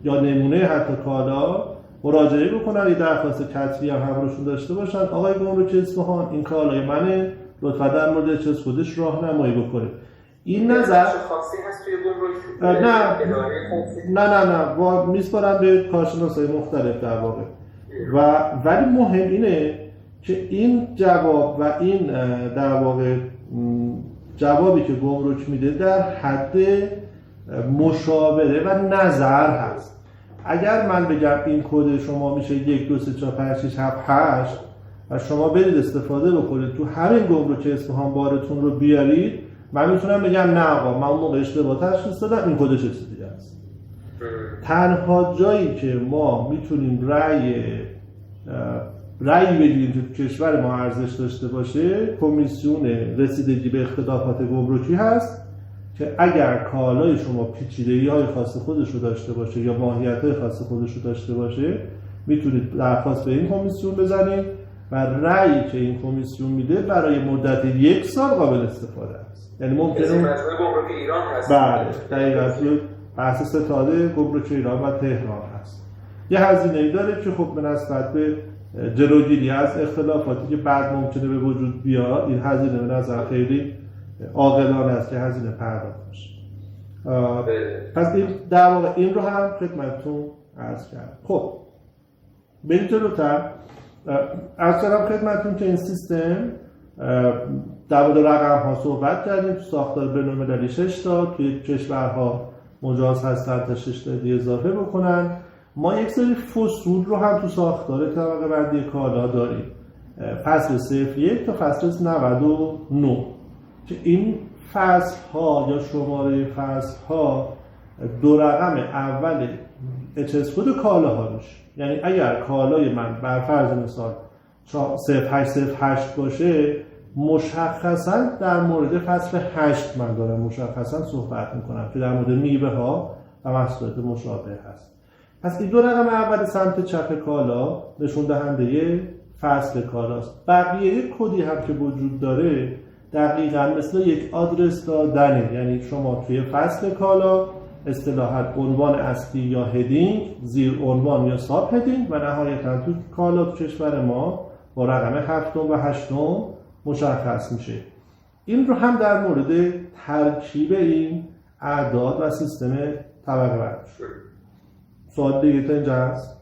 یا نمونه حتی کالا مراجعه بکنن، یه درخواست کتبی هم همراهشون داشته باشن. آقای گمرک اصفهان این کالای منه، لطفا در مورد HS کدش راهنمایی بکنید. این نظر خاصی هست توی گمرک؟ نه میسپارن به کارشناسای مختلف در واقع. ولی مهم اینه که این جواب و این در واقع جوابی که گمرک میده در حد مشاوره و نظر هست. اگر من بگم این کد شما میشه 1 2 3 4 5 6 7 8 و شما برید استفاده بکنید تو همین گمرک اصفهان بارتون رو بیارید، من میتونم بگم نه آقا من اون موقع اشتباه تشخیص دادم، این کد چه چیز دیگه است. تنها جایی که ما میتونیم رأی بگیریم که کشور ما ارزش داشته باشه کمیسیون رسیدگی به اختلافات گمرکی هست که اگر کالای شما پیچیدگی‌های خاص خودش رو داشته باشه یا ماهیت‌های خاص خودش رو داشته باشه میتونید درخواست به این کمیسیون بزنید و رأیی که این کمیسیون میده برای مدت 1 سال قابل استفاده است. یعنی ممکنه مجموعه گمرک ایران هست. بله دقیقاً بحث ستاد گمرک ایران و تهران هست. یه هزینه‌ای داره که خب به نسبت به جلوگیری از اختلافاتی که بعد ممکنه به وجود بیاد این هزینه به نظر خیلی عاقلانه است که هزینه پرداخت بشه. پس این در واقع این رو هم خدمتتون عرض کردم. خب بریم جلوتر. عرض کردم خدمتتون که این سیستم در مورد رقم ها صحبت کردیم. تو ساختار بین‌المللی 6 تا، توی کشورها مجاز هستن تا 6 تا دیگه اضافه بکنن. ما یک سری فصول رو هم تو ساختار طبقه بندی کالا داریم، فصل 01 تا فصل 99 که این فصل ها یا شماره فصل ها دو رقم اول اچ کد کالا ها روش، یعنی اگر کالای من بر فرض مثال 0808 باشه مشخصا در مورد فصل 8 من دارم مشخصا صحبت میکنم که در مورد میوه ها و محصولات مشابه هست. پس این دو رقم اول سمت چپ کالا نشون دهنده فصل کالاست. بقیه کدی هم که وجود داره دقیقاً مثل یک آدرس دادنه، یعنی شما توی فصل کالا اصطلاحاً عنوان اصلی یا هدینگ، زیر عنوان یا ساب هدینگ و نهایتاً تو کالا تو کشور ما با رقم 7 و 8 مشخص میشه. این رو هم در مورد ترکیب این اعداد و سیستم طبقه بندی. سوال دیگه تا اینجا هست؟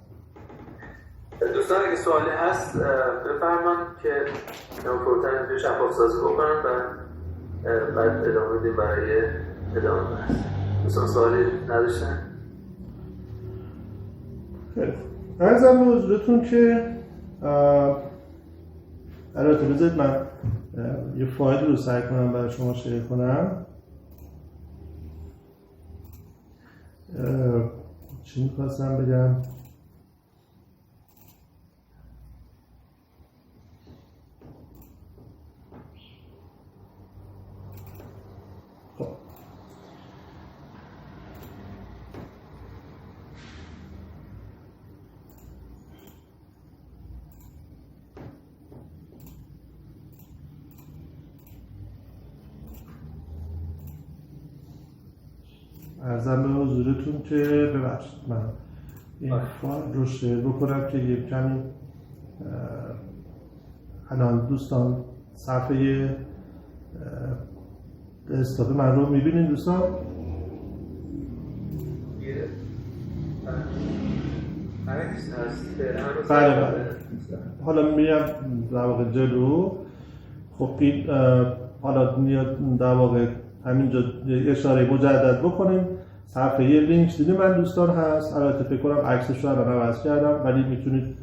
دوستان اگه سوالی هست بفرمان که فرصت اینجا شفاف سازی بکنم و بعد ادامه بدیم برای ادامه بحث. دوستان سوالی نداشتن؟ خیلی عرضم به حضورتون که البته بذارید من یه فایل رو سعی کنم برای شما شیر کنم. چی می‌خواستم بگم؟ خب عرضم به حضورتون که ببخشید من این فایل رو شیر بکنم که یک کمی الان دوستان صفحه دسکتاپ من رو میبینین دوستان؟ بله. حالا میام در واقع جلو. خب این حالا میاد در واقع همینجا اشاره مجدد بکنیم. صفحه یه لینک دیدیم من دوستان هست، البته فکر کنم عکسش رو الان عوض کردم ولی میتونید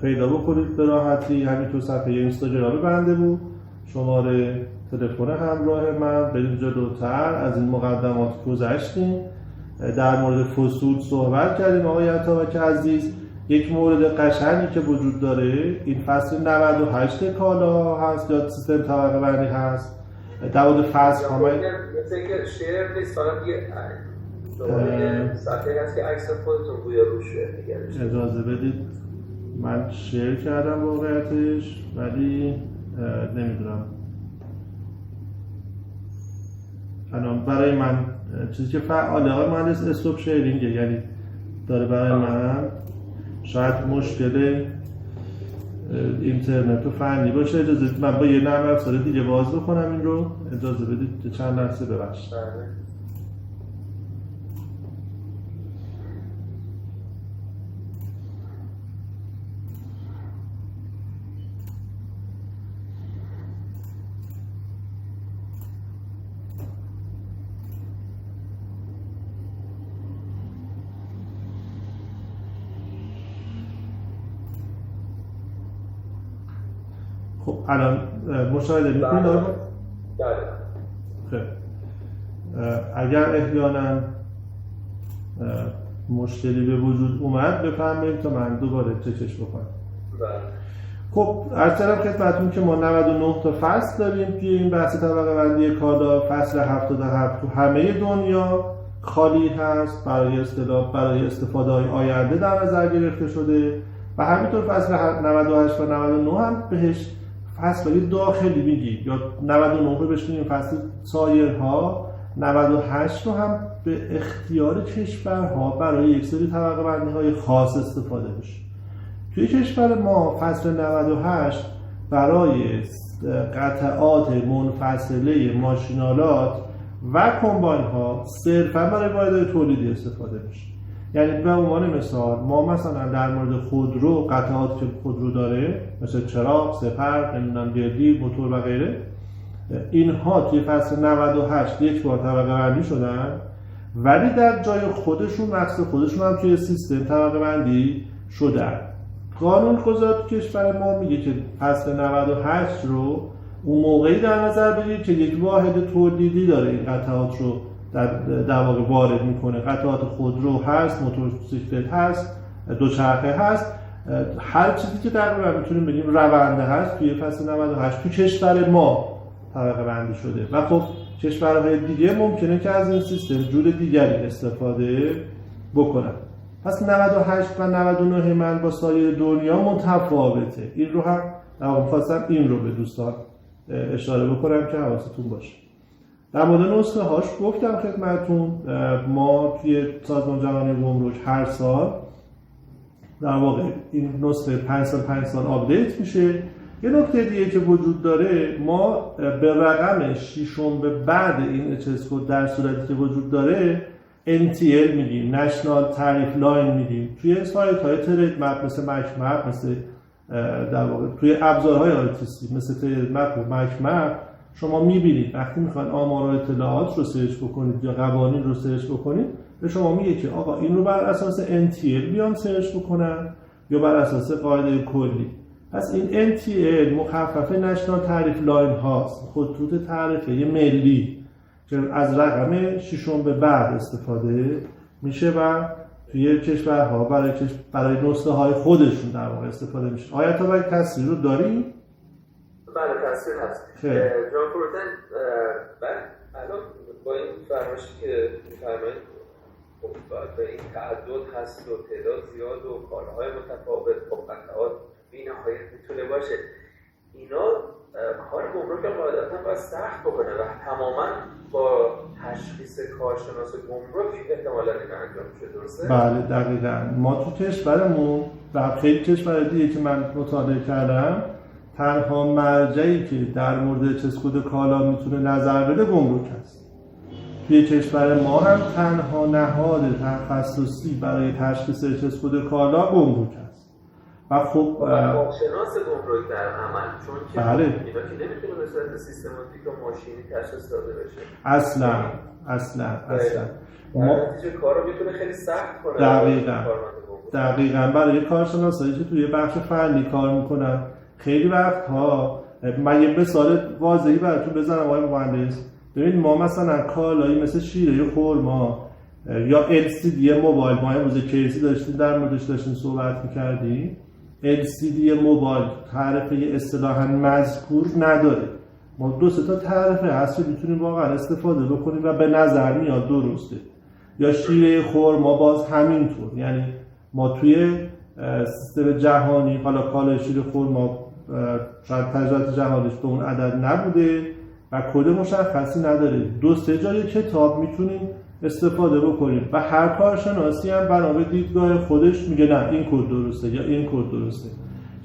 پیدا بکنید به راحتی. همینطور صفحه اینستاگرام بنده بود، شماره تلفن همراه من. بریم جلوتر. از این مقدمات گذشتیم، در مورد فصول صحبت کردیم. آقای عطابک عزیز یک مورد قشنگی که وجود داره این فصل 98 کالا هست یا سیستم طبقه بندی هست. در مورد فصل ها مثل که شیر نیست، فقط یه صفحه هست که عکس خودتون گویا روشه. اجازه بدید من شیر کردم واقعیتش ولی نمیدونم الان برای من چیزی که فعاله های مهندس استوب شیرینگه، یعنی داره برای من شاید مشکل اینترنت و فنی باشه. اجازه من با یه نرم افزار دیگه باز بکنم این رو. اجازه بدید چند لحظه ببخشید. خب الان مشاهده میکنید آقا؟ بله. خب اگر احیانا مشکلی به وجود اومد بفرمایید تا من دوباره چکش بکنم. خب عرض کردم خدمتتون که ما 99 تا فصل داریم توی این بحث طبقه بندی کالا. فصل 77 تو همه دنیا خالی هست، برای استفاده های آینده در نظر گرفته شده و همینطور فصل 98 و 99 هم بهش فصل داخلی میگیم یا 99 رو بهش میگیم فصل سایرها، 98 رو هم به اختیار کشورها برای یک سری طبقه بندی های خاص استفاده میشه. توی کشور ما فصل 98 برای قطعات منفصله ماشینالات و کمباین ها صرفا برای واحدهای تولیدی استفاده میشه. یعنی به عنوان مثال ما مثلا در مورد خودرو، قطعاتی که خودرو داره مثل چراغ، سپر، نمیدونم گردی، موتور و غیره، اینها توی فصل 98 یک بار طبقه بندی شدن ولی در جای خودشون مقصد خودشون هم توی سیستم طبقه بندی شدن. قانون گذار تو کشور ما میگه که فصل 98 رو اون موقعی در نظر بگیرید که یک واحد تولیدی داره این قطعات رو در واقع وارد میکنه. قطعات خودرو هست، موتورسیکلت هست، دوچرخه هست، هر چیزی که تقریبا میتونیم بگیم رونده هست توی فصل 98 تو کشور ما طبقه بندی شده و خب کشورهای دیگه ممکنه که از این سیستم جور دیگری استفاده بکنن. پس 98 و 99 من با سایر دنیا متفاوته. این رو هم خواستم این رو به دوستان اشاره بکنم که حواستون باشه. در مورد نسخه هاش گفتم خدمتتون، ما توی سازمان جهانی گمرک هر سال در واقع این نسخه 5 سال آپدیت میشه. یه نکته دیگه که وجود داره، ما به رقم 6 به بعد این اچسکو در صورتی که وجود داره NTL میگیم، نشنال تعریف لاین میگیم. توی سایت های ترید مپ مثل مک مپ، مثل در واقع توی ابزارهای آرتیستی مثل ترید مپ و مک مپ شما میبینید وقتی میخواین آمار و اطلاعات رو سرچ بکنید یا قوانین رو سرچ بکنید به شما میگه که آقا این رو بر اساس NTL بیان سرچ بکنن یا بر اساس قاعده کلی. پس این NTL مخففه نشنال تعریف لاین هاست، خطوط تعرفه ملی که از رقم 6 به بعد استفاده میشه و توی کشورها برای نسخه های خودشون در واقع استفاده میشه. آیا تا باید تصویر رو داریم؟ بله تصویر هست. جان فروتن الان با این فرمایشی که میفرمایید به این تعدد هست و تعداد زیاد و کالاهای متفاوت و قطعات بی‌نهایت میتونه باشه، اینا کار گمرک قاعدتا باید سخت بکنه و تماما با تشخیص کارشناس گمرک احتمالاً این انجام میشه، درسته؟ بله دقیقاً. ما تو کشورمون و خیلی کشور دیگه که من مطالعه کردم تنها مرجعی که در مورد چسکود کالا میتونه نظر بده گمرک هست. توی کشور ما هم تنها نهاد تخصصی برای تشخیص چسکود کالا گمرک هست. و خب کارشناس گمرک در عمل، چون که بله. اینا که نمیتونه به صورت سیستماتیک و ماشینی تشخیص داده بشه. اصلا ما نتیجه کار رو میتونه خیلی سخت کنه. دقیقاً برای کارشناسایی که توی بخش فنی کار میکنن خیلی وقتها، من یه مثال واضحی براتون بزنم آقای مهندس. ببینید ما مثلا کالایی مثل شیره خرما یا LCD موبایل، ما امروز کیسی داشتیم در موردش داشتیم صحبت میکردیم، LCD موبایل تعرفه اصطلاحاً مذکور نداره. ما 2-3 تا تعرفه هست که میتونیم واقعا استفاده بکنیم و به نظر میاد درسته. یا شیره خرما باز همینطور، یعنی ما توی سیستم جهانی حالا کالای شیر خرما شاید تجارت جهانیش به اون عدد نبوده و کد مشخصی نداره. 2-3 جای کتاب میتونیم استفاده بکنیم و هر کارشناسی هم بنا به دیدگاه خودش میگه نه این کد درسته یا این کد درسته،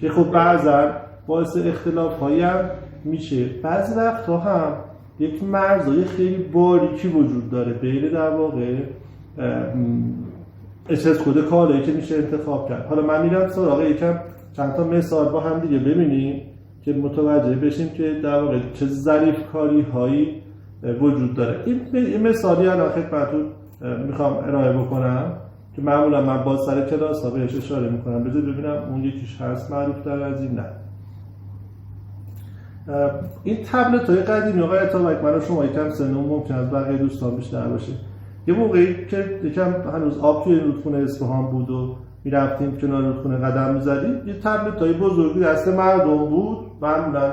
که خب بعضا باعث اختلاف‌هایی هم میشه. بعضی وقتها هم یک مرزهای خیلی باریکی وجود داره بین در واقع اساس کد کالایی که میشه انتخاب کرد. حالا من میرم سراغ یکم چند تا مثال با هم دیگه ببینیم که متوجه بشیم که در واقع چه ظریف کاری هایی وجود داره. این مثالی الان خدمتتون میخوام ارائه بکنم که معمولا من با سر کلاس ها بهش اشاره میکنم. بذار ببینم اون یکیش هست معروف تر از این. نه این تبلت های قدیمی آقای عطابک، من و شما یکم سنمون ممکن از بقیه دوستان بیشتر باشه. یه موقعی که یکم هنوز آب توی رودخونه اصفهان بود و میرفتیم کنار رودخونه قدم میزدیم، یه تبلت های بزرگی دست مردم بود، معمولا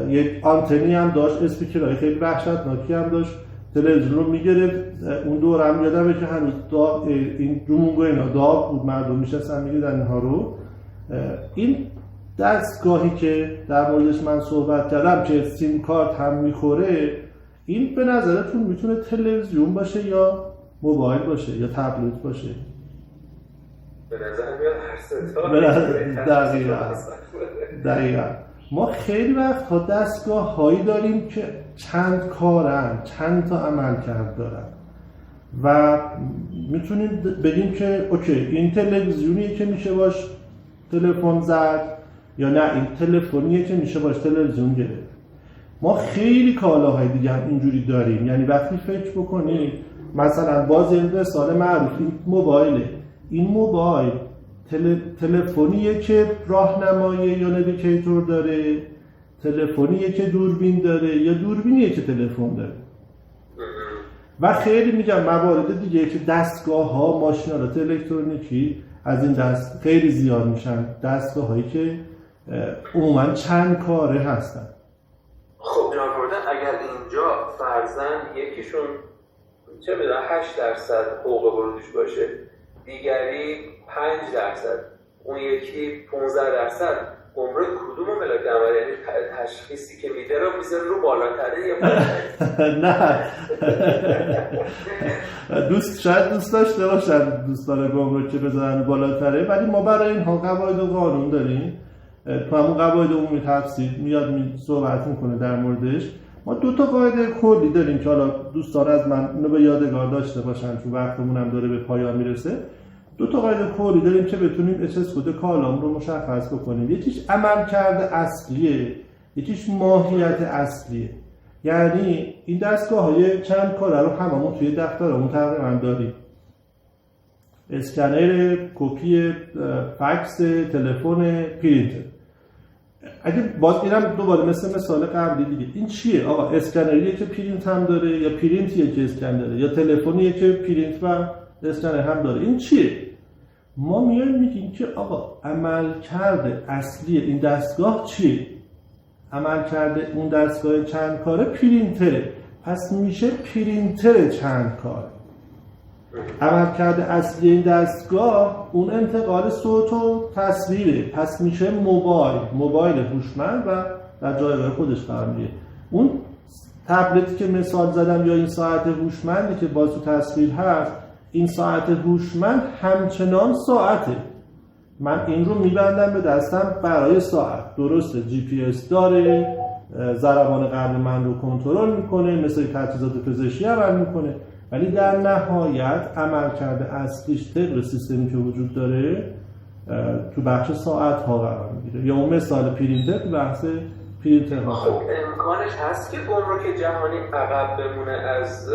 یک آنتنی هم داشت، اسپیکرهای خیلی وحشتناکی هم داشت، تلویزیون رو میگرفت. اون دور هم یادمه که هنوز این رومونگو اینا داغ بود، مردم میشستن میگیدن اینها رو. این دستگاهی که در موردش من صحبت کردم که سیم کارت هم میخوره، این به نظرتون میتونه تلویزیون باشه یا موبایل باشه یا تبلت باشه؟ به نظر میاد هر سه تا. دقیقاً. ما خیلی وقت‌ها دستگاه هایی داریم که چند کارن، چند تا عملکرد دارن و میتونیم بگیم که اوکی این تلویزیونیه که میشه باش تلفن زد، یا نه این تلفنیه که میشه باش تلویزیون گرفت. ما خیلی کالاهای دیگه هم اینجوری داریم. یعنی وقتی فکر بکنید مثلا باز این مثال معروف موبایله، این موبایل تلفنیه که راهنمایی یا نویگیتور داره، تلفنیه که دوربین داره، یا دوربینیه که تلفن داره. و خیلی میگم موارد دیگه که دستگاه ها، ماشینالات الکترونیکی از این دست خیلی زیاد میشن، دستگاه هایی که عموما چند کاره هستن. خب جناب بردن، اگر اینجا فرضاً یکیشون چه میدونم 8% حقوق ورودیش باشه، دیگری 5%، اون یکی 15%، گمرک کدوم ملاک عمل، یعنی تشخیصی که میده رو میذاره رو بالاتره یا نه شاید دوست داشته باشن دوستان گمرک که بذارن بالاتره، ولی ما برای اینها قواعد و قانون داریم. تو همون قواعد عمومی تفسیر میاد صحبت میکنه در موردش. ما 2 تا قاعده کلی داریم که حالا دوستان از من اینو به یادگار داشته باشن چون وقتمون هم داره به پایان میرسه. 2 تا قاعده کلی داریم که بتونیم اچ کد کالام رو مشخص بکنیم. یکیش عملکرد اصلیه، یکیش ماهیت اصلیه. یعنی این دستگاه‌های چند کاره رو هممون توی دفترمون تقریبا داریم. اسکنر، کپی فکس، تلفن، پرینتر. اگه باز اینم دوباره مثال قبلی دیگه، این چیه آقا؟ اسکنریه که پرینت هم داره، یا پرینتیه که اسکن داره، یا تلفنیه که پرینت و اسکنر هم داره؟ این چیه؟ ما میایم میگیم که آقا عملکرد اصلی این دستگاه چیه؟ عملکرد اون دستگاه چند کاره پرینتره، پس میشه پرینتر چند کاره. عملکرد اصلی این دستگاه اون انتقال صوت و تصویره، پس میشه موبایل هوشمند و در جایگاه خودش قرار میگیره. اون تبلتی که مثال زدم یا این ساعت هوشمندی که باز تو تصویر هست، این ساعت هوشمند همچنان ساعته. من این رو میبندم به دستم برای ساعت، درسته جی پی اس داره، ضربان قلب من رو کنترل میکنه، مثل تجهیزات پزشکی عمل میکنه، ولی در نهایت عملکرد اصلیش طبق سیستمی که وجود داره تو بخش ساعت ها قرار میگیره. یا اون مثال پرینتر تو بحث پرینتر ها. خب امکانش هست که گمرک جهانی عقب بمونه از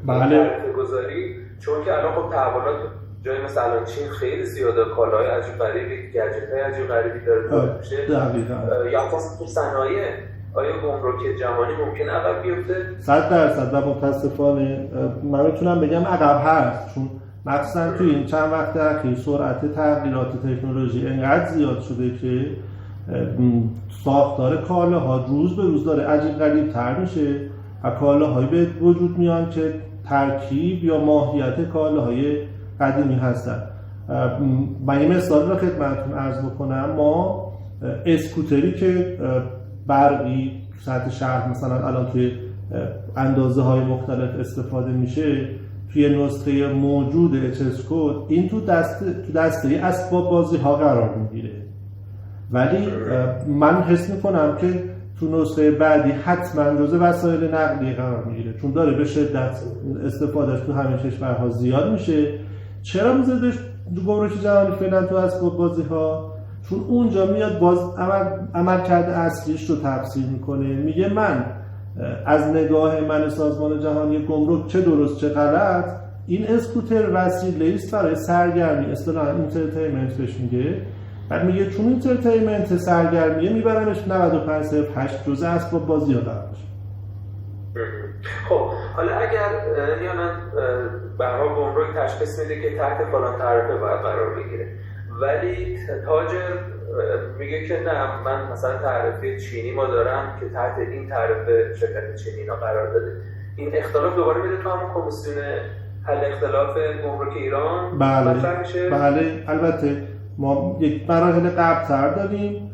بله گذاری، چون که الان خب تحولات جای مثلا چین خیلی زیاده، کالاهای عجیب غریبی، گجت‌های عجیب غریبی داره تولید میشه، یا خاصه صنایع. آیا گمرک جهانی ممکن عقب بیفته؟ 100% و متاسفانه من میتونم بگم عقب هست، چون مخصوصا توی این چند وقت اخیر سرعت تغییرات تکنولوژی انقدر زیاد شده که ساختار کالاها روز به روز داره عجیب غریب تر میشه و کالاهایی به وجود میان که ترکیب یا ماهیت کالاهای قدیمی هستن. من این مثال رو خدمتتون عرض بکنم. ما اسکوتری که برقی سطح شهر مثلا الان توی اندازه های مختلف استفاده میشه، توی نسخه موجود اچ کد این تو دسته اسباب بازی ها قرار میگیره، ولی من حس میکنم که تو نسخه بعدی حتما جزو وسایل نقلیه قرار میگیره، چون داره به شدت استفادهش تو همه کشورها زیاد میشه. چرا میذارش گمرک جهانی فعلا تو اسباب بازی ها؟ چون اونجا میاد باز عملکرد اصلیش رو تفسیر میکنه، میگه من از نگاه من سازمان جهانی گمرک چه درست چه غلط، این اسکوتر وسیله است برای سرگرمی، اصطلاحاً اینترتینمنت بهش میگه، بعد میگه چون اینترتینمنت سرگرمیه میبرمش 95.8 جزء اسباب بازی ها قرار بشه. خب حالا اگر یعنی به هر حال گمرک تشخیص میده که تحت فلان تعرفه باید قرار بگیره، ولی تاجر میگه که نه من مثلا تعرفه چینی ما دارم که تحت این تعرفه شرکت چینی اینا قرار داده، این اختلاف دوباره میره تو همون کمیسیون حل اختلاف گمرک ایران مطرح میشه؟ بله البته ما یک مراحل قبل‌تر داریم.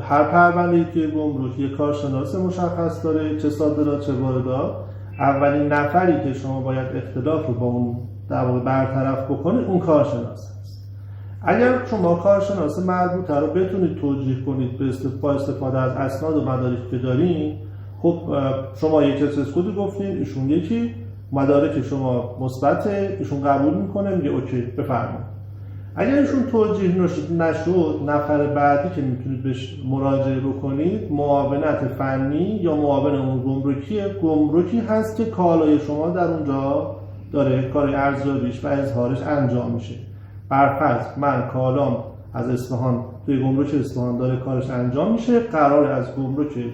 هر پرونده‌ای که گمرک یک کارشناس مشخص داره، چه صادرات چه واردات. اولین نفری که شما باید اختلاف رو با اون در واقع برطرف بکنید اون کارشناس هست. اگر شما کارشناس مربوطه رو بتونید توجیه کنید با استفاده از اسناد و مدارکی که دارین، خب شما یک اساس کد گفتین، ایشون یکی مدارک شما مثبته، ایشون قبول میکنه میگه اوکی بفرمایید. اگر ایشون توجیه نشد، نفر بعدی که میتونید بهش مراجعه بکنید معاونت فنی یا معاون امور گمرکی هست که کالای شما در اونجا داره کار ارزیابیش و اظهارش انجام میشه. برفرض من کالام از اصفهان توی گمرک اصفهان داره کارش انجام میشه، قرار از گمرک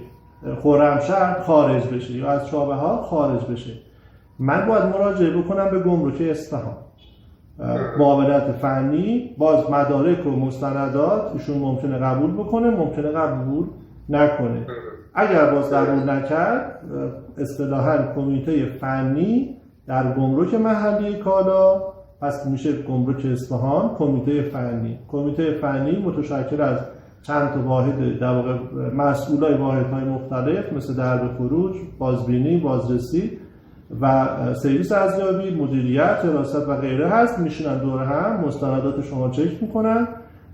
خرمشهر خارج بشه یا از چابهار خارج بشه، من باید مراجعه بکنم به گمرک اصفهان. معاونت فنی باز مدارک و مستندات ایشون ممکنه قبول بکنه، ممکنه قبول نکنه. اگر باز قبول نکرد، اصطلاحاً کمیته فنی در گمرک محلی کالا، پس میشه گمرک اصفهان کمیته فنی متشکل از چند تا واحد در واقع مسئولای واحدهای مختلف مثل درب خروج، بازبینی، بازرسی و سرویس ارزیابی، مدیریت، حراست و غیره هست. میشینن دور هم مستندات شما چک میکنن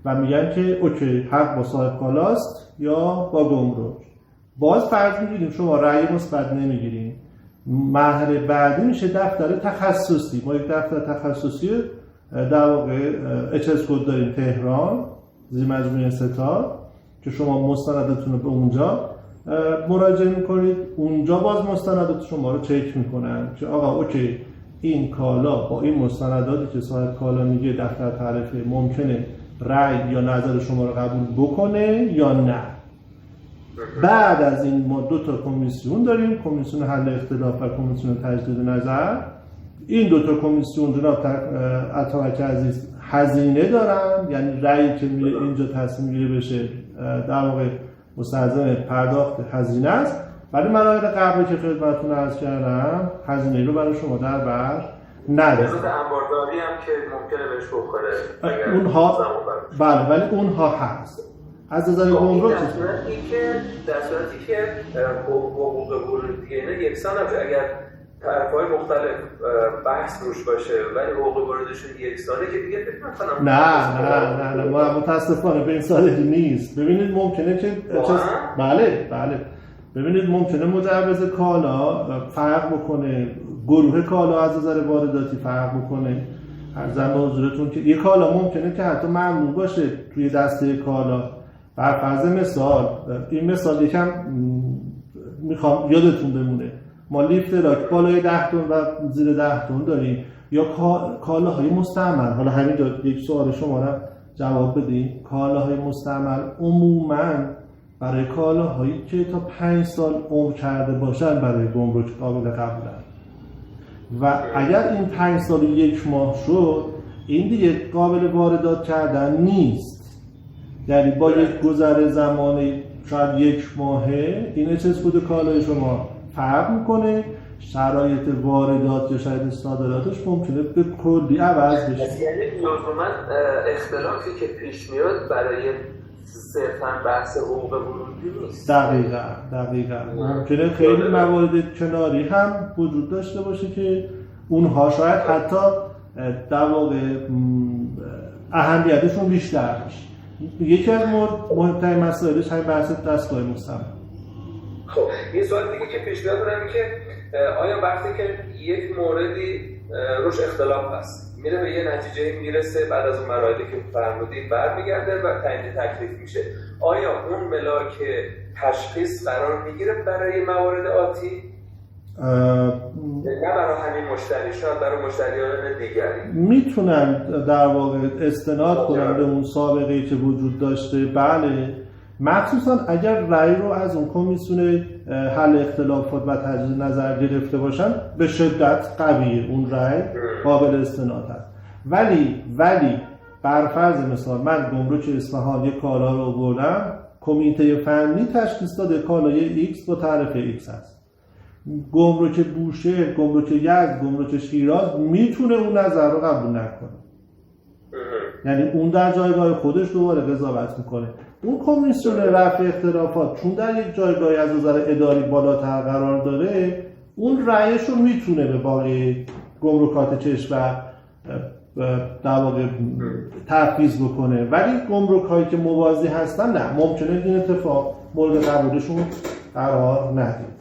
و میگن که اوکی حق با صاحب کالاست یا با گمرک. باز فرض میگیریم شما رأی مثبت نمیگیریم، مرحله بعدی میشه دفتر تخصصی. ما یک دفتر تخصصی در واقع اچس کد داریم تهران زیر مجموعه ستاد که شما مستنداتتون رو به اونجا مراجعه میکنید، اونجا باز مستندات شما رو چک میکنن که آقا اوکی این کالا با این مستنداتی که صاحب کالا میگه دفتر تعرفه ممکنه رأی یا نظر شما رو قبول بکنه یا نه. بعد از این ما دو تا کمیسیون داریم، کمیسیون حل اختلاف و کمیسیون تجدید نظر. این دو تا کمیسیون جناب عطاک عزیز هزینه دارن، یعنی رأیی که میره اینجا تصمیم گیری بشه در واقع مستلزم پرداخت هزینه است، ولی مراحل قبلی که خدمتتون عرض کردم هزینه رو برای شما در بر نداره. مثل انبارداری هم که ممکنه بهش بخوره اونها بله، ولی اونها هست. از نظر گمرک در صورتی که حقوق ورودی یکسان باشه، اگر طرف‌های مختلف بحث روش باشه ولی حقوق ورودشون یکسانه که دیگه فکر نکنم. نه ما متاسفانه به این سادگی نیست. ببینید ممکنه که بله ببینید ممکنه مجوز کالا فرق بکنه، گروه کالا از نظر وارداتی فرق بکنه. عرضم به حضورتون که یک کالا ممکنه که حتی ممنوع باشه توی دسته کالا. بر فرض مثال، این مثال یکم میخوام یادتون بمونه، ما لیفت لاک بالای 10 تن و زیر 10 تن داریم یا کالاهای مستعمل. حالا همینجا یک سوال شما را جواب بدیم. کالاهای مستعمل عموماً برای کالاهایی که تا 5 سال عمر کرده باشن برای گمرک قابل قبولن و اگر این 5 سال و 1 ماه شد این دیگه قابل واردات کردن نیست. یعنی با یک گذر زمانی شاید 1 ماهه این اچس کد کالای شما فرق میکنه، شرایط واردات یا شرایط صادراتش ممکنه به کلی عوض بشه. یعنی لزوما اختلافی که پیش میاد برای صرفاً بحث حقوق ورودی نیست. دقیقاً ممکنه خیلی موارد کناری هم وجود داشته باشه که اونها شاید حتی در واقع اهمیتشون بیشتر بشه. یکی از مهمترین مسائلش همین بحث دستگاه مستعمل. خب این سوال دیگه که پیش میاد اونم که آیا وقتی که یک موردی روش اختلاف هست میره به یه نتیجه میرسه، بعد از اون مراحلی که فرمودید برمیگرده و تعیین تکلیف میشه، آیا اون ملاک تشخیص قرار میگیره برای موارد آتی؟ نه برای همین مشتری، شاید برای مشتریان دیگری میتونن در واقع استناد کنن به اون سابقه‌ای که وجود داشته. بله، مخصوصا اگر رأی رو از اون کمیسیون حل اختلافات و تجدید نظر گرفته باشن به شدت قویه، اون رأی قابل استناد هست. ولی بر فرض مثال من گمرک اصفهان یک کالا رو آوردم، کمیته فنی تشخیص داده کالای X با تعرفه X هست. گمرک بوشهر، گمرک یزد، گمرک شیراز میتونه اون نظر رو قبول نکنه، یعنی اون در جایگاه خودش دوباره قضاوت میکنه. اون کمیسیون رفع اختلافات چون در یک جایگاهی از نظر اداری بالاتر قرار داره، اون رأیش رو میتونه به باقی گمرکات کشور در واقع تفویض بکنه. ولی گمرک هایی که موازی هستن نه، ممکنه این اتفاق مورد قبولشون قرار ندید.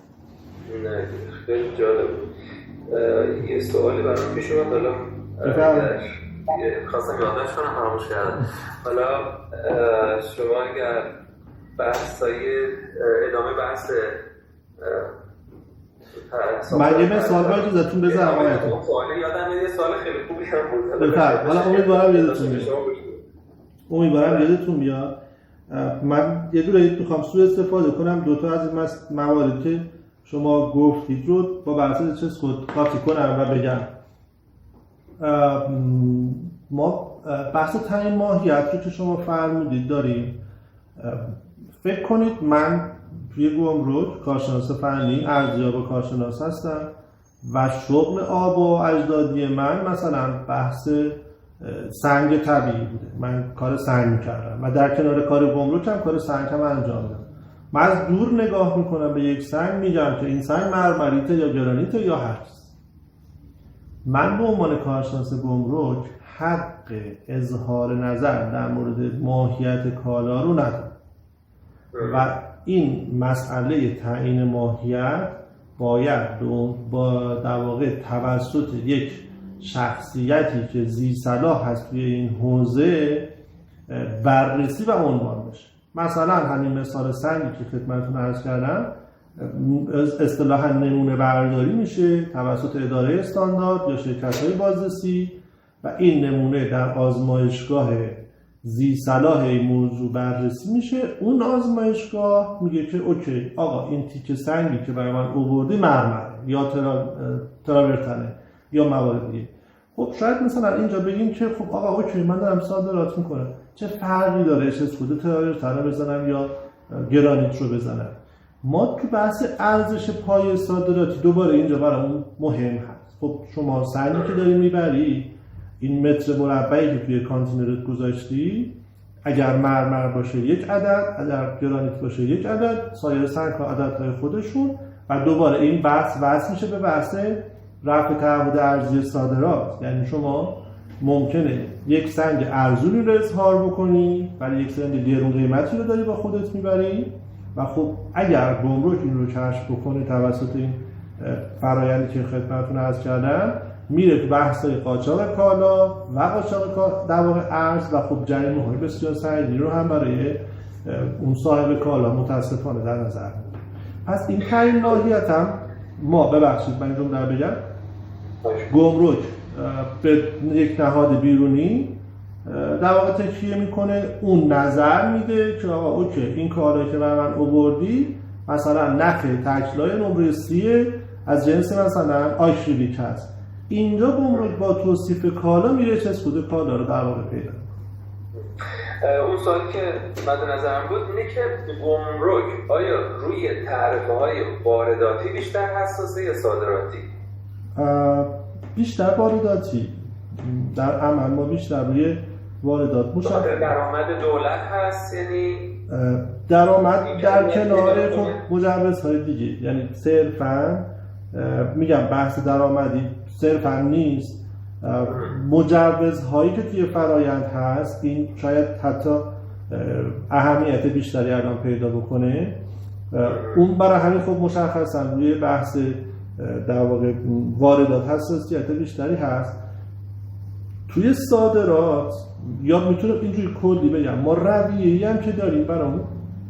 نه خیلی جالب. یه سوالی برام پیش اومد، حالا خواستم یادداشت کنم فراموش کردم. حالا شما اگر بحثای ادامه بحث من یه مثال با اجازتون بزنم آقایتون. سوالی یادم یه سوال خیلی خوبی هم بود. حالا امیدوارم یادتون بیاد. من یه دوره میخوام سوء استفاده کنم دو تا از این مواردی که شما گفتید رو با بحث چیز خود کافی کنم و بگم. ما بحث تعیین ماهیت رو که شما فرمودید داریم. فکر کنید من توی گمرک کارشناس فنی ارزیاب کارشناس هستم و شغل آب و اجدادی من مثلا بحث سنگ طبیعی بوده، من کار سنگ میکردم و در کنار کار گمرک هم کار سنگ هم انجام دادم. من از دور نگاه میکنم به یک سنگ، میگم که این سنگ مرمریته یا گرانیته یا هر چیز. من به عنوان کارشناس گمرک حق اظهار نظر در مورد ماهیت کالا رو ندارم و این مسئله تعیین ماهیت باید با در واقع توسط یک شخصیتی که ذی صلاح هست توی این حوزه بررسی و عنوان بشه. مثلا همین مثال سنگی که خدمتتون عرض کردم اصطلاحاً نمونه برداری میشه توسط اداره استاندارد یا شرکت‌های بازرسی و این نمونه در آزمایشگاه ذی صلاح این موضوع بررسی میشه. اون آزمایشگاه میگه که اوکی آقا این تیکه سنگی که برای من آوردی مرمره یا تراورتنه یا موارد دیگه. خب شاید مثلا اینجا بگیم که خب آقا اوکی من دارم صادرات میکنم، چه فرقی داره چه خود تراورتنه بزنم یا گرانیت رو بزنم. ما تو بحث ارزش پایه صادراتی دوباره اینجا برامون مهم هست. خب شما سنگی که داری میبری، این متر مربعی که توی کانتینرت گذاشتی اگر مرمر باشه یک عدد، اگر گرانیت باشه یک عدد، سایر سنگ ها عددهای خودشون و دوباره این بحث وصل میشه به بحث رفع تعهد ارزی صادرات. یعنی شما ممکنه یک سنگ ارزونی رو اظهار بکنی ولی یک سنگ گرون قیمتی رو داری با خودت میبری و خب اگر گمرک این رو کشف بکنه توسط این فرآیندی که خدمتتون عرض کردم میره تو بحث‌های قاچاق کالا و قاچاق در واقع ارز و خب جریمه‌های بسیار سنگینی رو هم برای اون صاحب کالا متاسفانه در نظر می‌گیره. پس این تعیین ماهیت هم ما ببخشید من اینو در بگم گمرک به یک نهاد بیرونی در واقع تکیه میکنه، اون نظر میده که آقا اوکی این کارایی که برای من آوردی مثلا نخ تکلای نمره 30 از جنس مثلا آکریلیک هست. اینجا گمرک با توصیف کالا میره چه خود کالا رو در واقع پیدا. اون سوالی که مد نظرم بود اینه که گمرک آیا روی تعرفه‌های وارداتی بیشتر حساسه یا صادراتی؟ بیشتر وارداتی. در عمل ما بیشتر روی واردات مشخص. درآمد دولت هست، یعنی درآمد در کنار مجوزهای دیگه، یعنی صرفاً میگم بحث درآمدی صرفاً نیست. مجوزهایی که توی فرایند هست این شاید حتی اهمیت بیشتری الان پیدا بکنه. اون برای همین خب مشخصاً روی بحث در واقع واردات حساسیت بیشتری هست. توی صادرات یا میتونم اینجوری کلی بگم ما رویه‌ای هم که داریم برامون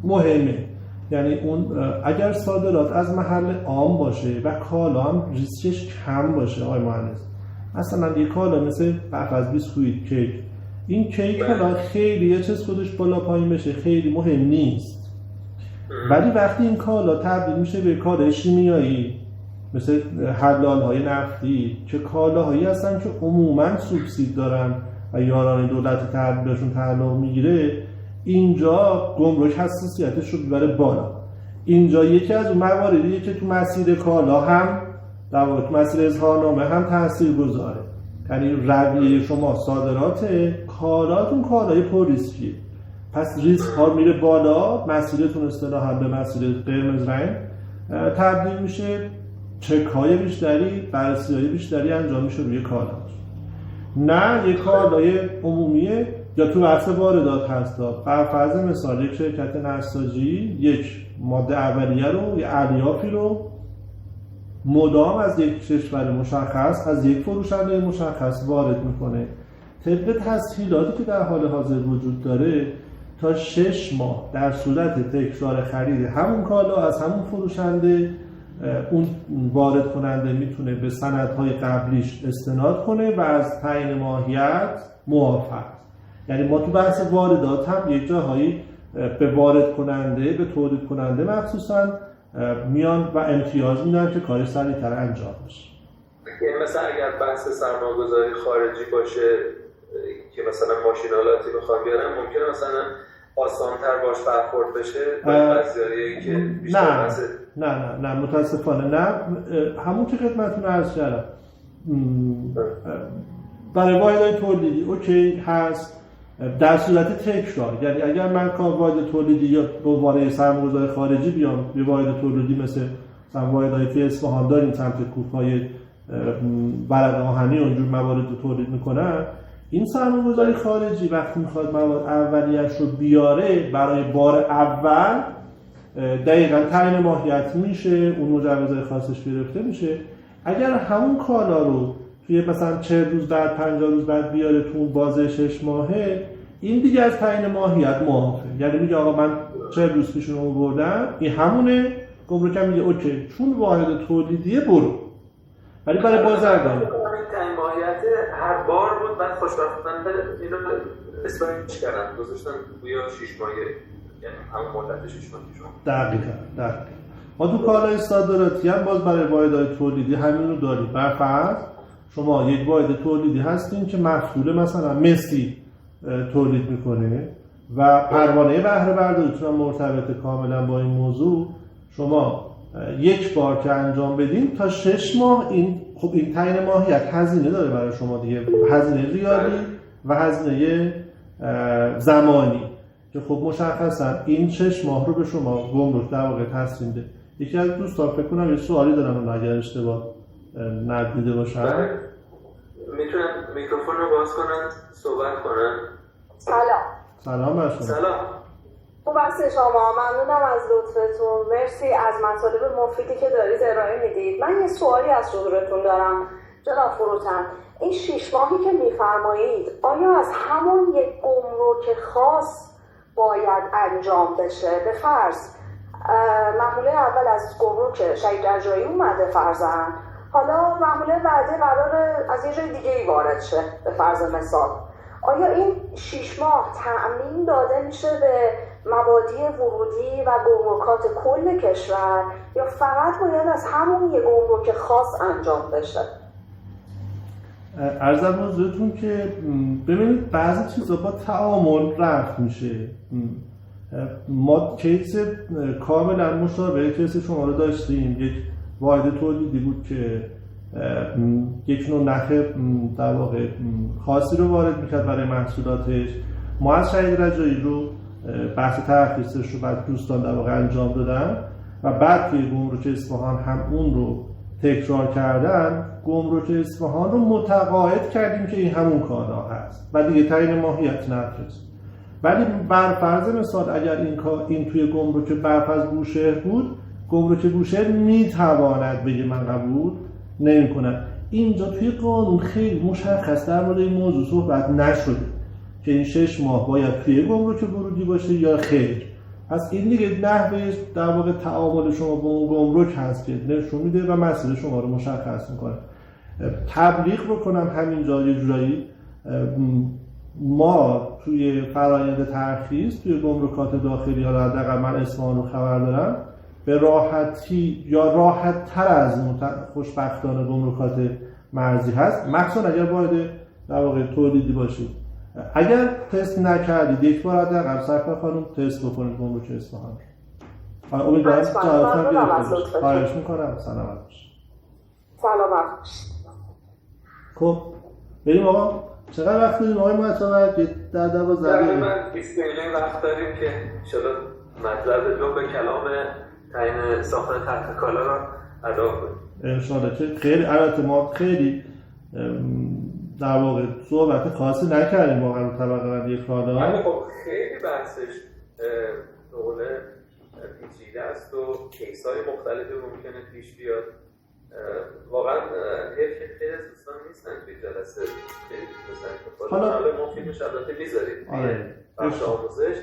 مهمه، یعنی اون اگر صادرات از محل عام باشه و کالا هم ریسکش کم باشه آقای مهندس، مثلا یه کالا مثل برف از بیسکویت، کیک، این کیک حالا خیلی یه چیز خودش بالا پایین بشه خیلی مهم نیست، ولی وقتی این کالا تبدیل میشه به کالای شیمیایی مثل حلال‌های نفتی که کالاهایی هستن که عموماً سوبسید دارن و یاران دولت تحویلشون تعلق میگیره، اینجا گمرک حساسیتش رو ببره بالا. اینجا یکی از اون مواردیه که تو مسیر کالا هم در واقع تو مسیر اظهارنامه هم تاثیرگذاره. یعنی رویه شما صادرات کالاتون کالای پر ریسکیه، پس ریسک ها میره بالا، مسیرتون اصطلاحاً به مسیر قرمز رنگ تبدیل میشه، چک های بیشتری، بررسی های بیشتری انجام میشه روی کالا. نه یک کالای عمومیه یا تو بحث واردات هست. بر فرض مثال یک شرکت نساجی یک ماده اولیه رو یا الیافی رو مدام از یک کشور مشخص از یک فروشنده مشخص وارد میکنه، طبق تسهیلاتی که در حال حاضر وجود داره تا 6 ماه در صورت تکرار خرید همون کالا از همون فروشنده اون وارد کننده میتونه به سندهای قبلیش استناد کنه و از تعیین ماهیت معافیت. یعنی ما تو بحث واردات هم یک جاهایی به وارد کننده، به تولید کننده مخصوصا میان و امتیاز میدن که کار سریع‌تر انجام بشه. یعنی مثلا اگر بحث سرمایه‌گذاری خارجی باشه که مثلا ماشینالاتی بخوام بیارن ممکنه مثلا آسان‌تر باش برخورد بشه با بسیاری که بیشتر نه متاسفانه نه. همون که خدمتتون عرض کردم برای واحدهای تولیدی اوکی هست در صورت تکرار، یعنی اگر من واحد تولیدی یا به واسطه سرمایه‌گذار خارجی بیام یه واحد تولیدی مثل واحدهای توی اصفهان داریم سمت کوفه‌های برق آهنی اونجور موارد رو تولید میکنن، این سرمایه‌گذاری خارجی وقتی میخواد مواد اولیه‌اش رو بیاره برای بار اول دقیقاً تعیین ماهیت میشه، اون مجوزهای خاصش گرفته میشه. اگر همون کالا رو توی مثلا 40 روز بعد 50 روز بعد بیاره تو بازه 6 ماهه، این دیگه از تعیین ماهیت معافه. یعنی میگه آقا من 40 روز پیشون رو بردم، این همونه، گمرک هم میگه اوکی چون واحد تولیدیه برو. ولی برای بازرگانی تعیین ماهیت هر بار بود، بعد خوشبختانه اینو اسمش کردن گذاشتن گویا 6 ماهه، یعنی همون مدت 6 ماه شما. دقیقاً. ما تو کالای صادراتی هم باز برای واحدهای تولیدی همین رو داریم. برفرض شما یک واحد تولیدی هستین که مفتول مثلا مسی تولید میکنه و پروانه بهره برداریتون هم مرتبط کاملا با این موضوع، شما یک بار که انجام بدین تا 6 ماه این خب این تعیین ماهیت هزینه داره برای شما دیگه، هزینه ریالی و هزینه زمانی که خب مشخصا این 6 ماه رو به شما گمرک در واقع تسلیم ده. یکی از دوستان فکر کنم یه سوالی دارن اون اگر اشتباه ندیده باشن میتونن میکروفون رو باز کنن صحبت کنن. سلام بر شما. سلام. خوب هستی شما؟ ممنونم از لطفتون، مرسی از مطالب مفیدی که دارید ارائه میدید. من یه سوالی از حضورتون دارم جناب فروتن، این 6 ماهی که میفرمایید آیا از همون یک گمرک خاص باید انجام بشه؟ به فرض محموله اول از گمرک شهید رجایی اومده فرضاً، حالا محموله بعدی قراره از یه جای دیگه ای وارد شه به فرض مثال، آیا این 6 ماه تأمین داده میشه به مبادی ورودی و گمرکات کل کشور یا فقط باید از همون یه گمرک خاص انجام بشه؟ عرضم حضورتون که ببینید بعضی چیزا با تعامل رفت میشه. ما کیس کاملا مشابه کیس شما رو داشتیم، یک واحد تولیدی بود که یک نوع نخ در واقع خاصی رو وارد میکرد برای محصولاتش. ما از شهید رجایی رو بحث ترخیصش رو بعد دوستان در واقع انجام دادن و بعد توی گمرک اصفهان هم اون رو تکرار کردن. گمرک اصفهان رو متقاعد کردیم که این همون کالا هست و دیگه تعیین ماهیت نفرست. ولی بر فرض مثال اگر این توی گمرک برفرض بوشهر بود، گمرک بوشهر میتواند بگه من قبول نمی‌کنم. اینجا توی قانون خیلی مشخص در مورد این موضوع صحبت نشده که این 6 ماه باید توی گمرک ورودی باشه یا خیر. پس این دیگه نحوه در واقع تعامل شما با اون گمرک هست که نشون میده و مسیر شما رو مشخص میکنه. تبلیغ بکنم همینجا یه جورایی، ما توی فرآیند ترخیص توی گمرکات داخلی، حالا حداقل من اصفهان رو خبر دارم، به راحتی یا راحت تر از خوشبختانه گمرکات مرزی هست، مخصوصا اگر وارد در واقع تولیدی باشید. اگر تست نکردید یک بار حداقل سرکار خانم تست بکنید گمرک اصفهان. امیدوارم جوابتون گرفته. خواهش میکنم. سلامت باشید. سلامت باشید. خب بریم آقا. چقدر وقت داریم آقای معتمد؟ در 12 دقیقه. من 20 دقیقه وقت داریم که انشاءالله مطلب جو به کلام تعیین ساختن تحت کالا رو ادا کنیم. انشاءالله. که خیلی البته ما خیلی در واقع صحبت خاصی نکردیم واقعا رو طبقه بندی کالا. ولی خب خیلی بحثش به قول پیچیده است و کیس‌های مختلفی ممکنه پیش بیاد. واقعا خیلی از دوستان نیستن توی جلسه حالا ما فیلمش البته میذاریم بخش آموزش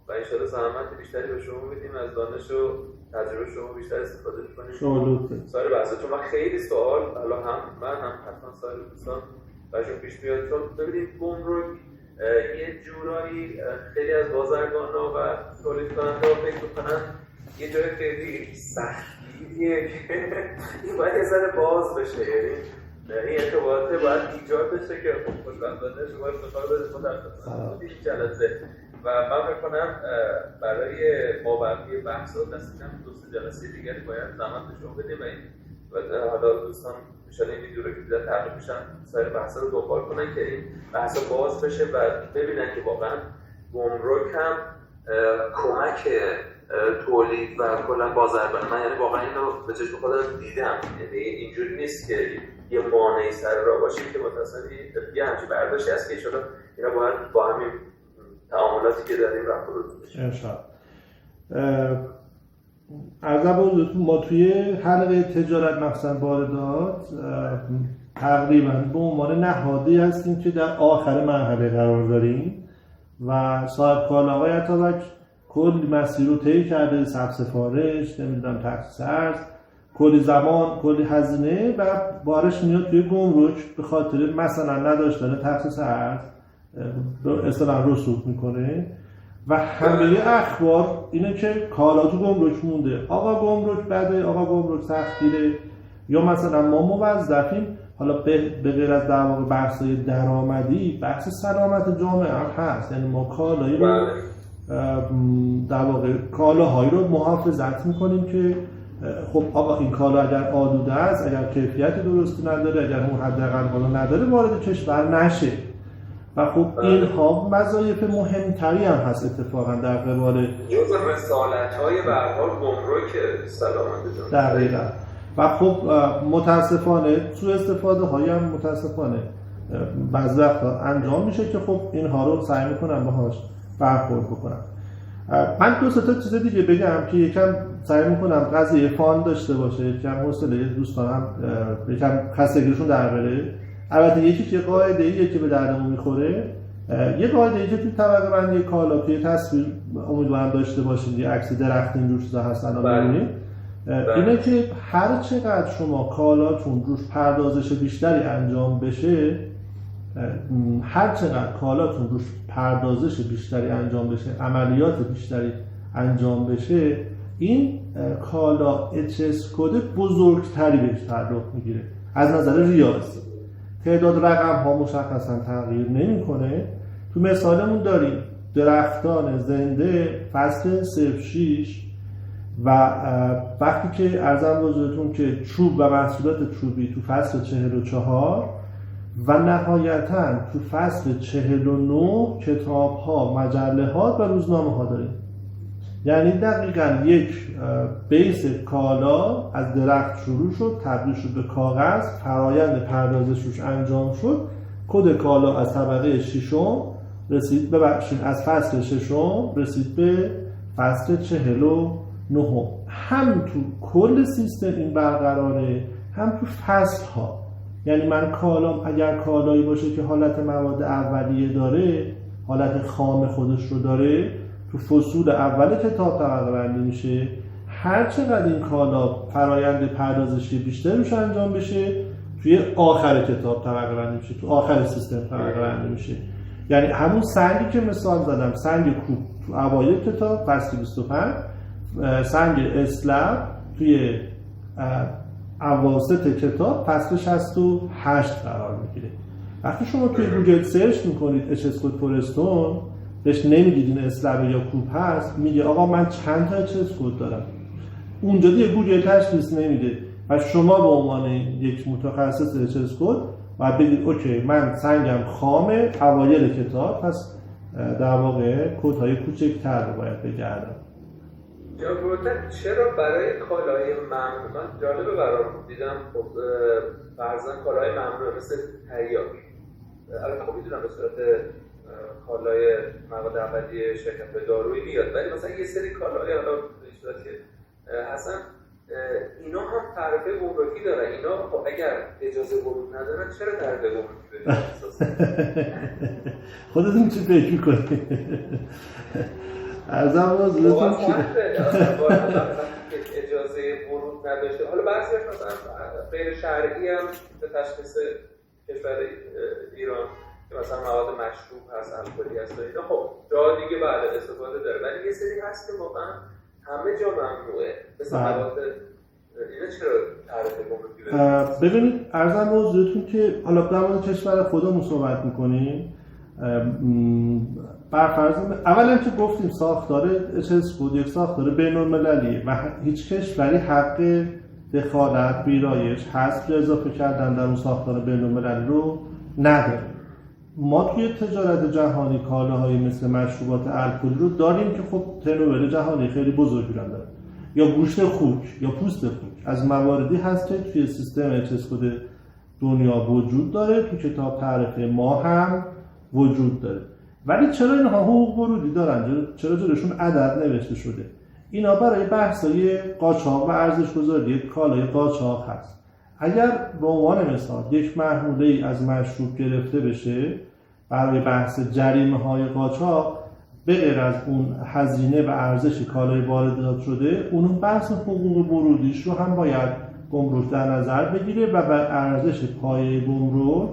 و انشاءالله زحمت بیشتری به شما میدیم، از دانش و تجربه شما بیشتر استفاده کنیم. سایر بحثا چون من خیلی سوال حالا هم من هم حتما سایر دوستان براشون پیش میاد، چون ببینید گمرک یه جورایی خیلی از بازرگان‌ها و تولید کننده‌ها فکر می‌کنن یه جای خیلی سختیه که این باید یه ذره باز بشه، یعنی این ارتباطه باید ایجاد بشه که خوشبختانه شما افتخار دارید متاسفانه این جلسه و من فکر کنم برای مابقی بحث و دستیدن 2-3 جلسه دیگری باید زحمت نشون بدیم و حالا دوستان میشن این ویدیو رو که دیدن تعریف میشن سایر بحثا رو دنبال کنن که این بحثا باز بشه و ببینن که واقعا گمرک هم کمک تولید و کلا بازرگانی، من یعنی واقعا اینو به چشم خودم دیدم، یعنی اینجوری نیست که یه مانعی سر راه باشه که متصلی یه همچین برداشتی هست که ایشالا اینا باید با همین تعاملاتی که داریم رفت رو بشه. انشاءالله. عرض ما توی حلقه تجارت مخصوصا واردات تقریبا به عنوان نهادی هستیم که در آخر مرحله قرار داریم و صاحب کالاهای اتابک کلی مسیر رو طی کرده، ثبت سفارش، نمیدونم تخصیص ارز، کلی زمان، کلی هزینه و بارش میاد توی گمرک به خاطر مثلا نداشتن تخصیص ارز اصطلاحاً رسوب میکنه و همه اخبار اینه که کالا تو گمرک مونده، آقا گمرک بده، آقا گمرک سختگیره، یا مثلا ما موظفیم. حالا به غیر از در واقع بحث‌های درآمدی، بحث سلامت جامعه هم هست، یعنی ما کالایی رو در واقع کالاهایی رو محافظت میکنیم که خب آقا این کالا اگر آلوده است، اگر کیفیت درستی نداره، اگر اون حداقل کالا نداره وارد کشور نشه و خب اینها وظایف مهمتری هم هست اتفاقا در قبال جزء رسالت‌های به هر حال گمرک سلامت جامعه. دقیقاً. و خب متاسفانه سوء استفاده هایی هم متاسفانه بعضی وقتا انجام میشه که خب اینها رو سعی میکنم باهاش برخورد بکنم. من 2-3 تا چیز دیگه بگم که یکم سعی میکنم قضیه فان داشته باشه، یکم حوصله دوستانم یکم خستگیشون در بره. البته یه قاعده‌ایه که به دردمون میخوره، یه قاعده‌ای که توی طبقه بندی کالا توی تصویر امیدوارم داشته باشید، یه عکس درخت اینجور چیزا هستن ببینید، اینه که هر چقدر شما کالاتون روش پردازش بیشتری انجام بشه، هر چقدر کالاتون روش پردازش بیشتری انجام بشه، عملیات بیشتری انجام بشه، این کالا HS کد بزرگتری بهش تعلق میگیره از نظر ریاضی. تعداد رقم ها مشخصا تغییر نمیکنه. تو مثالمون داریم درختان زنده فصل 06 و وقتی که عرضم حضورتون که چوب و محصولات چوبی تو فصل 44 و نهایتاً تو فصل 49 کتاب ها، مجله ها و روزنامه ها داریم. یعنی دقیقاً یک بیس کالا از درخت شروع شد، تبدیل شد به کاغذ، فرایند پردازش روش انجام شد، کد کالا از طبقه ششم رسید از فصل ششم رسید به فصل 49. هم تو کل سیستم این برقراره، هم تو فصل ها. یعنی من کالام اگر کالایی باشه که حالت مواد اولیه داره، حالت خام خودش رو داره، تو فصول اول کتاب طبقه بندی میشه. هر چقدر این کالا فرایند پردازشی بیشتر روش انجام بشه، توی آخر کتاب طبقه بندی میشه، تو آخر سیستم طبقه بندی میشه. یعنی همون سنگی که مثال زدم، سنگ کوب تو اوایل کتاب فصل 25، سنگ اسلب توی اواسط کتاب فصل 68 قرار میگیره. وقتی شما توی گوگل سرچ میکنید اچ اسکوت فورستون، بهش نمیگید این اسلب یا کوب هست، میگه آقا من چند تا اچ اسکوت دارم. اونجا دیگه گوگل تشخیص نمیده و شما به عنوان یک متخصص اچ اسکوت باید بگید اوکی من سنگم خامه اوایل کتاب، پس در واقع کدهای کوچکتر رو باید بگردم. یا بودن چرا برای کالای ممنوع، من جالبه برام دیدم خب فرضاً کالای ممنوع مثل تریاک، البته خب میدونم به صورت کالای مواد اولیه شرکت دارویی میاد، ولی مثلا یه سری کالای حالا به صورت حسن اینا هم تعرفه گمرکی دارن، اینا خب اگر اجازه ورود ندارن چرا تعرفه گمرکی بدن اساسا؟ خودتون چی فکر می‌کنید؟ ارزم بازتون که اجازه ورود نداشته، حالا بعضی‌ها مثلا غیر شرعی هم به تشخیص کشور ایران که مثلا مواد مشروب هست، الکلی هست و اینا، خب جا دیگه بعد استفاده داره، ولی یه سری هست که واقعا همه جا ممنوعه، مثل مواد اینا چرا تعرفه گمرکی بدن؟ ببینید ارزم بازتون که حالا در مورد کشور خودمون صحبت می‌کنیم. برفرض اولا که گفتیم ساختار اچ اسکوت یک ساختار بین‌المللیه و هیچ کشوری حق دخالت، ویرایش، حذف یا اضافه کردن در اون ساختار بین‌المللی رو نداره. ما توی تجارت جهانی کالاهایی مثل مشروبات الکلی رو داریم که خب تنوع جهانی خیلی بزرگی داره، یا گوشت خوک یا پوست خوک از مواردی هست که توی سیستم اچ اسکوت دنیا وجود داره، تو کتاب تعرفه ما هم وجود داره. ولی چرا اینها حقوق ورودی دارن؟ چرا جلوشون عدد نوشته شده؟ اینا برای بحث‌های قاچاق و ارزش‌گذاری کالای قاچاق هست. اگر به عنوان مثال یک محموله‌ای از مشروب گرفته بشه برای بحث جریمه‌های قاچاق، به غیر از اون هزینه و ارزش کالای واردات شده، اون بحث حقوق ورودیش رو هم باید گمرک در نظر بگیره و بر ارزش پایه گمرک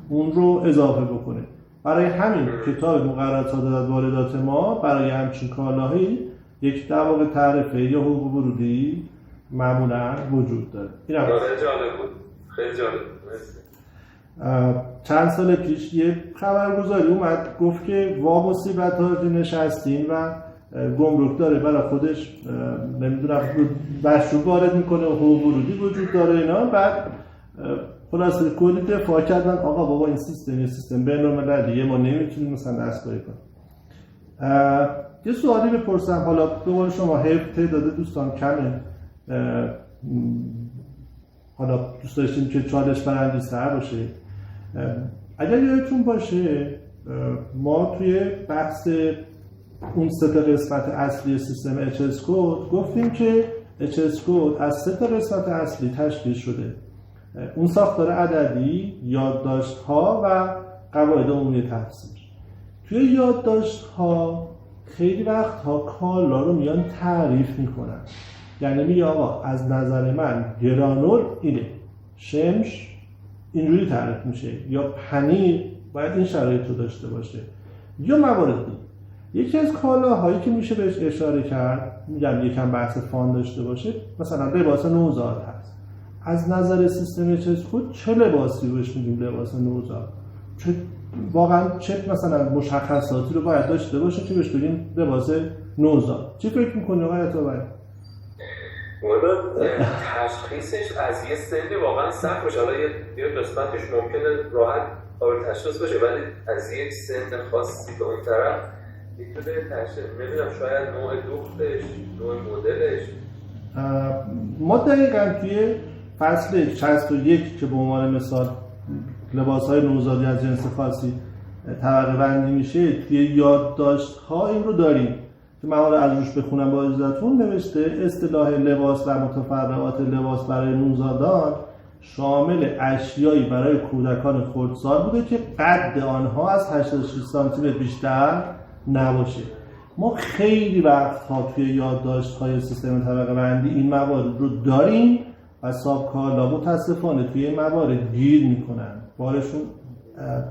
اون رو اضافه بکنه. برای همین کتاب مقررات صادرات واردات ما برای همچین کالاهایی یک در واقع تعرفه یا حقوق ورودی معمولا وجود داره. این هم جالب بود، خیلی جالب بود. چند سال پیش یه خبرگزاری اومد گفت که وا مصیبت‌ها نشستین و گمرک داره برای خودش نمیدونم مشروب وارد میکنه و حقوق ورودی وجود داره اینا. بعد خلاصه کلی دفاع کردن آقا بابا این سیستم بین‌المللیه، ما نمیتونیم مثلا دستکاری کنیم. یه سوالی بپرسم، حالا به قول شما حیف تعداد دوستان کمه، حالا دوست داشتیم که چالش برانگیزتر باشه. اگر یادتون باشه ما توی بحث اون سه تا قسمت اصلی سیستم اچ اسکوت گفتیم که اچ اسکوت از سه تا قسمت اصلی تشکیل شده: اون ساختار عددی، یادداشت‌ها و قواعد عمومی تفسیر. توی یادداشت‌ها خیلی وقت‌ها کالا رو میان تعریف میکنن، یعنی میگه آقا از نظر من گرانول اینه، شمش اینجوری تعریف میشه، یا پنیر باید این شرایط رو داشته باشه، یا موارد دیگه. یکی از کالاهایی که میشه بهش اشاره کرد، میگم یکم بحث فان داشته باشه، مثلا لباس نوزاد هست. از نظر سیستم اچ اسکوت چه لباسی روش میگیم لباس نوزاد؟ واقعا چه مثلا مشخصاتی رو باید داشته باشه که بهش بگیم لباس نوزاد؟ چی فکر می‌کنی آقای عطابک؟ والا تشخیصش از یه سنی واقعا سخت باشه. حالا یه قسمتش ممکنه راحت قابل تشخیص باشه، ولی از یک سن خاصی به اون طرف میتونه تشخیص، نمیدونم شاید نوع دوختش، نوع مدلش. ما دقیقاً توی فصل 61 که به عنوان مثال لباس‌های نوزادی از جنس خاصی طبقه بندی میشه، توی یادداشت‌ها این رو داریم که من حالا از روش بخونم با اجازهتون. نوشته اصطلاح لباس و متفرعات لباس برای نوزادان شامل اشیایی برای کودکان خردسال بوده که قد آنها از 86 سانتی متر بیشتر نباشه. ما خیلی وقت‌ها توی یادداشت‌های سیستم طبقه بندی این موارد رو داریم و سابکارلا متاسفانه توی این موارد گیر میکنن، بارشون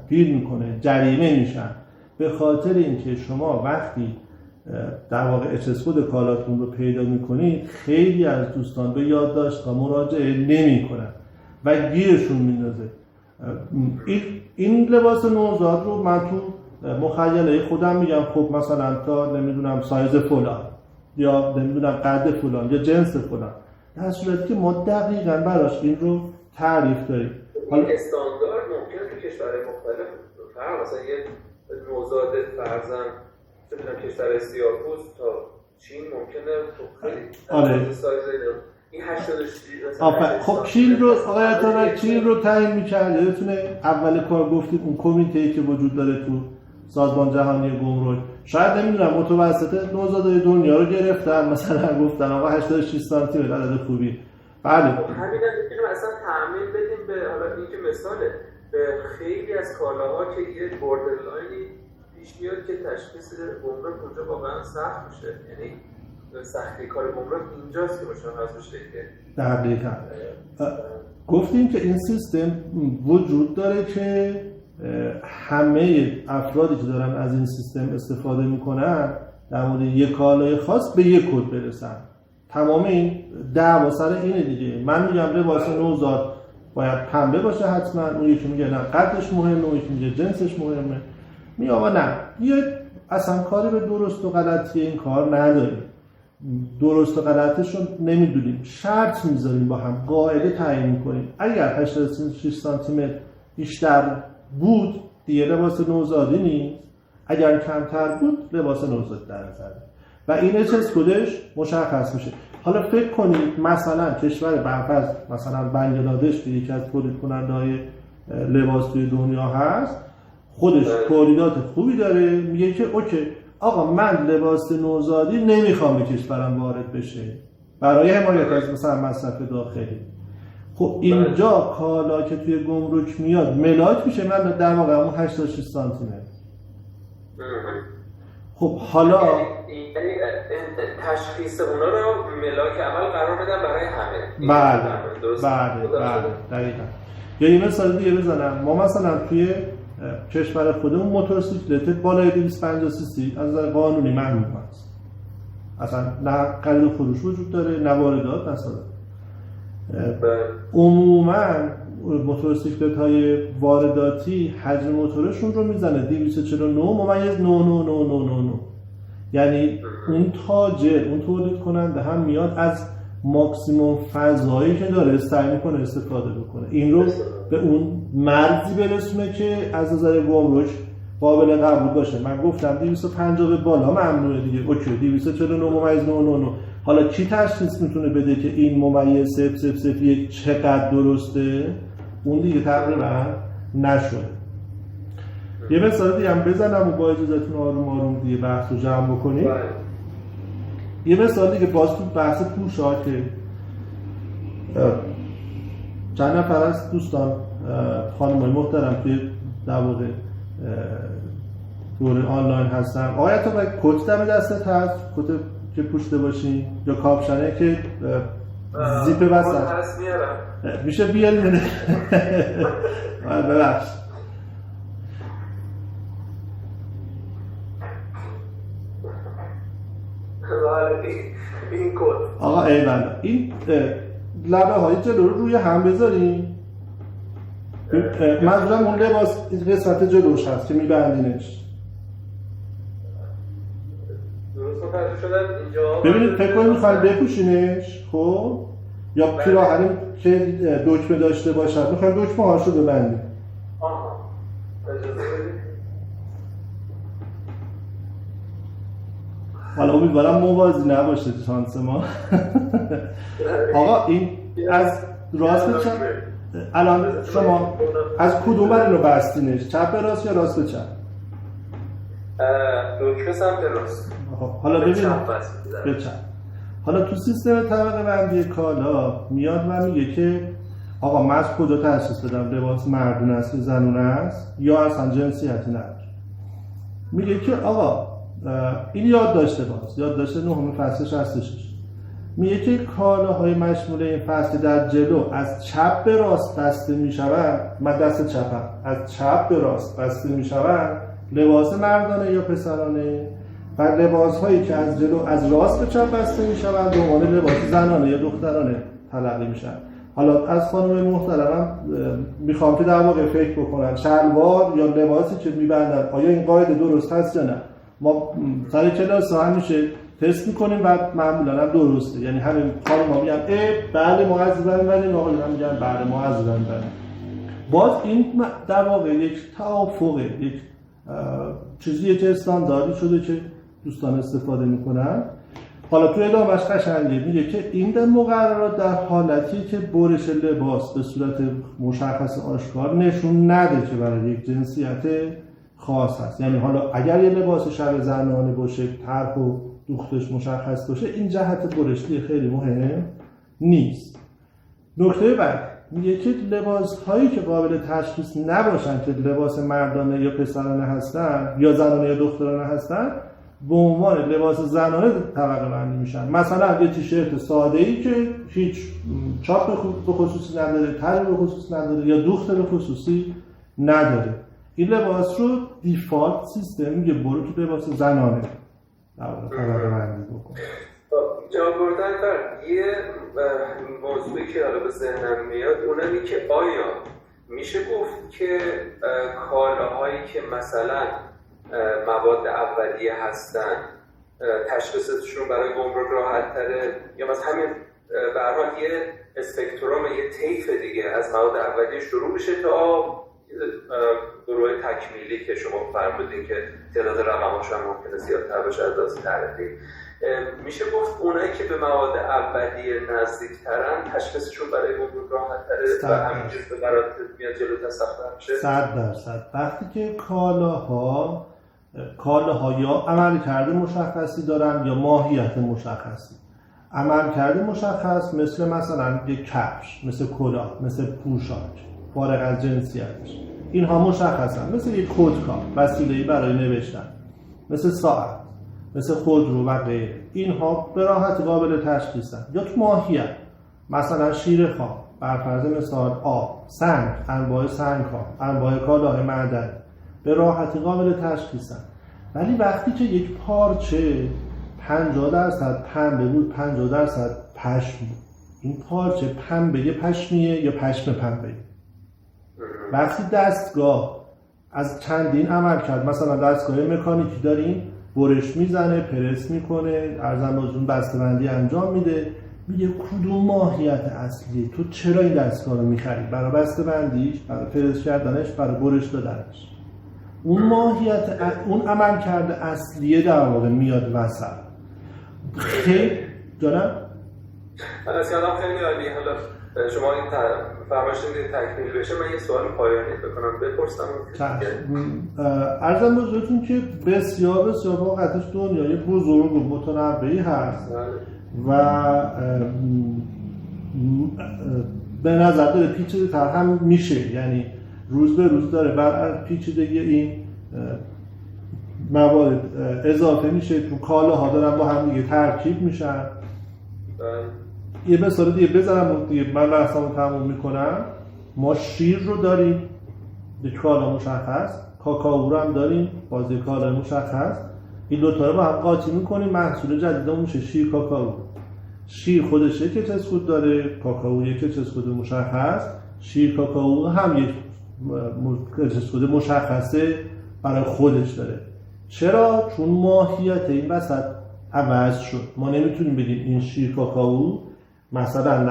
گیر میکنه، جریمه میشن، به خاطر اینکه شما وقتی در واقع اچ کالاتون رو پیدا میکنید خیلی از دوستان به یادداشت‌ها مراجعه نمیکنن و گیرشون میندازه. این لباس نوزاد رو من تو مخیله خودم میگم خب مثلا تا نمیدونم سایز فلان یا نمیدونم قد فلان یا جنس فلان، در صورتی که ما دقیقاً براش این رو تعریف داریم. این استاندارد ممکنه تو کشورهای مختلف فرق، مثلا یه نوزاد فرزن مثلا کشور سیاه‌پوست تا چین ممکنه خیلی سایز این 86 خب چین رو آقای عطابک چین رو تعیین می‌کرد. یادتونه اول کار گفتیم اون کمیته‌ای که وجود داره تو سازمان جهانی گمرک، شاید نمیدونم متوسط نوزادای دنیا رو گرفتن، مثلا گفتن آقا 86 سانتی متر عدد خوبی. بله همین میتونیم اصلا تعمیل بدیم به حالا این که مثاله به خیلی از کالاها که یه بوردرلاینی پیش میاد که تشخیص گمرک اونجا واقعا سخت میشه، یعنی سختی کار گمرک اینجاست که مشخص بشه که دقیقاً گفتیم که این سیستم وجود داره که همه افرادی که دارن از این سیستم استفاده میکنن در مورد یک کالای خاص به یک کد برسن. تمام این دعوا سر اینه دیگه. من میگم لباس نوزاد باید پنبه باشه حتما، اون یکی میگه نه قدش مهمه، اون یکی میگه جنسش مهمه. میگم نه بیاید اصلا کاری به درست و غلطی این کار نداریم، درست و غلطش رو نمیدونیم، شرط میذاریم با هم، قاعده تعیین میکنیم. اگر 86 سانتی متر بیشتر بود دیگه لباس نوزادی نیست، اگر کمتر بود لباس نوزاد در نظره و این اچ کدش مشخص میشه. حالا فکر کنید مثلا کشور برفرض مثلا بنگلادش که یکی از تولید کننده‌های لباس توی دنیا هست، خودش تولیدات خوبی داره، میگه که اوکی آقا من لباس نوزادی نمیخوام به کشورم وارد بشه برای حمایت از مثلا مصرف داخلی. خب اینجا کالا که توی گمرک میاد ملاک میشه، من در واقع اون 86 سانتی متر. خب حالا یعنی تشخیص اونا رو ملاک عمل قرار بدن برای همه. بله دقیقاً. یا این مثال دیگه بزنم، ما مثلا توی کشور خودمون موتورسیکلت بالای 250 سی سی از نظر قانونی ممنوع است. اصلا نه خرید و فروش وجود داره نه واردات نه صادرات. عموما موتورسیکلت های وارداتی حجم موتورشون رو میزنه 249/99999، یعنی اون تاجر اون تولید کننده هم میاد از ماکسیموم فضایی که داره سعی میکنه استفاده بکنه، این رو به اون مرزی برسونه که از نظر گمرک قابل قبول باشه. من گفتم 250 به بالا ممنوعه دیگه، اوکی 249/999. حالا کی تشخیص میتونه بده که این ممیز 0.001 چقدر درسته؟ اون دیگه تقریبا نشده. یه مثال دیگه هم بزنم و با اجازهتون آروم آروم دیگه بحث رو جمع بکنیم. یه مثال دیگه باز تو بحث پوشاکه. چند نفر از دوستان خانم‌های محترم توی در واقع دوره آنلاین هستن. آیا تو باید کت دم دستت هست؟ کت که پوشته باشی یا کاپشنه که زیپ وسط هست میارم میشه بیاری منه ببخش. این کت آقا ایوان این لبه های جلو رو روی هم بذاریم، منظورم اون لباس قسمت جلوش هست که میبندینش. ببینید فکر کنید میخواید بپوشینش خب، یا پیراهنی که دکمه داشته باشد میخواید دکمه هاشو ببندید. حالا امیدوارم موازی نباشه شانس ما. آقا این از راست به چپ الان شما از کدوم بر اینو بستینش؟ چپ به راست یا راست به چپ؟ دکمه سمت راست. حالا ببینید به چپ. حالا تو سیستم طبقه بندی کالا میاد و میگه که آقا من از کجا تشخیص بدم لباس مردونه است یا زنونه است یا اصلا جنسیتی نداره. میگه که آقا این یادداشت باز، یادداشت 9 فصل 66 میگه که کالاهای مشمول این فصل در جلو از چپ به راست بسته میشوند، من دست چپم، از چپ به راست بسته میشوند لباس مردانه یا پسرانه، و لباس هایی که از جلو از راست به چپ بسته میشوند به عنوان لباس زنانه یا دخترانه تلقی میشن. حالا از خانم محترمم میخوام که در واقع فکر بکنن شلوار یا لباسی که میبندن آیا این قاعده درست هست یا نه. ما سر کلاس همیشه تست میکنیم و معمولا هم درسته، یعنی همین خانم‌ها میگن بله ما از بندیم، آقایون میگن بله ما از بندیم. باز این در واقع یک توافق، یک چیزیه که استانداردی شده که دوستان استفاده میکنن. حالا تو ادامهش قشنگه میگه که این در مقررات در حالتی که برش لباس به صورت مشخص آشکار نشون نده که برای یک جنسیت خاص هست. یعنی حالا اگر یه لباس شب زنانه باشه، طرح و دوختش مشخص باشه، این جهت برشتی خیلی مهم نیست. نکته بعد میگه که لباس هایی که قابل تشخیص نباشن که لباس مردانه یا پسرانه هستن یا زنانه یا دخترانه هستن به عنوان لباس زنانه طبقه بندی میشن. مثلا یه تیشرت ساده ای که هیچ چاپ به خصوصی نداره، طرح به خصوصی نداره یا دوخت به خصوصی نداره، این لباس رو دیفالت سیستم میگه برو تو لباس زنانه طبقه بندی بکن. جواب بردن بر یه موضوعی که حالا به ذهنم میاد اونمی که آیا میشه گفت که کالاهایی که مثلا مواد اولیه هستن تشخیصشون برای گمرک راحت تره، یا مثلا همین به هر حال یه اسپکتروم، یه طیف دیگه از مواد اولیه شروع میشه تا گروه تکمیلی که شما فرمودین که تعداد رقماش هم ممکنه زیادتر باشه از لحاظ تعرفی، میشه گفت اونایی که به مواد اولیه نزدیکترن تشخیصشون برای گمرک راحت تره و همینجور به برات میاد جلوتر سخت‌تر میشه؟ 100%. وقتی که کالاها یا عملکرد مشخصی دارن یا ماهیت مشخصی. عملکرد مشخص مثلا یک کفش، مثل کلاه، مثل پوشاک فارغ از جنسیتش، اینها مشخصن، مثل یک خودکار، وسیله‌ای برای نوشتن، مثل ساعت، مثل خودرو و غیره. اینها به راحتی قابل تشخیصن. یا تو ماهیت مثلا شیر خام، بر فرض مثال آب، سنگ، انواع سنگ‌ها، انواع کالاهای معدنی به راحتی قابل تشخیصن. ولی وقتی که یک پارچه 50% پنبه بود، 50% پشم بود، این پارچه پنبه پشمیه یا پشم پنبه. وقتی دستگاه از چندین عمل کرد، مثلا دستگاه مکانیکی داریم، برش میزنه، پرس میکنه، ارزم بازون بسته‌بندی انجام میده، میگه کدوم ماهیت اصلیه، تو چرا این دستگاه رو میخری؟ برای بسته‌بندیش، برای پرس کردنش، برای برش دادنش. اون ماهیت، اون عمل کرده اصلیه در واقع میاد وسط. خیلی جانم؟ من از یادم خیلی عالی. حالا شما این فرمایشتون تکمیل بشه من یه سوال پایانی بکنم بپرسم. عرضم بزرگتون که بسیار واقعتش دنیای بزرگ و متنوعی هست و به نظر داره پیچیده تر هم میشه، یعنی روز به روز داره بر پیچیدگی این موارد اضافه میشه، تو کالاها دارن با هم دیگه ترکیب میشن. یه مثال دیگه بزنم دیگه من بحثمو تموم میکنم. ما شیر رو داریم، یک کالا مشخص، کاکائو رو هم داریم، باز یک کالا مشخص. این دوتا رو با هم قاطی میکنیم، محصول جدیدمون میشه شیر کاکائو. شیر خودش یک چسکود داره، کاکائو یک چسکود مشخص. شیر کاکائو هم یک چسکود مشخصه برای خودش داره. چرا؟ چون ماهیت این وسط عوض شد. ما نمیتونیم بگیم این شیر کاکائو مثلا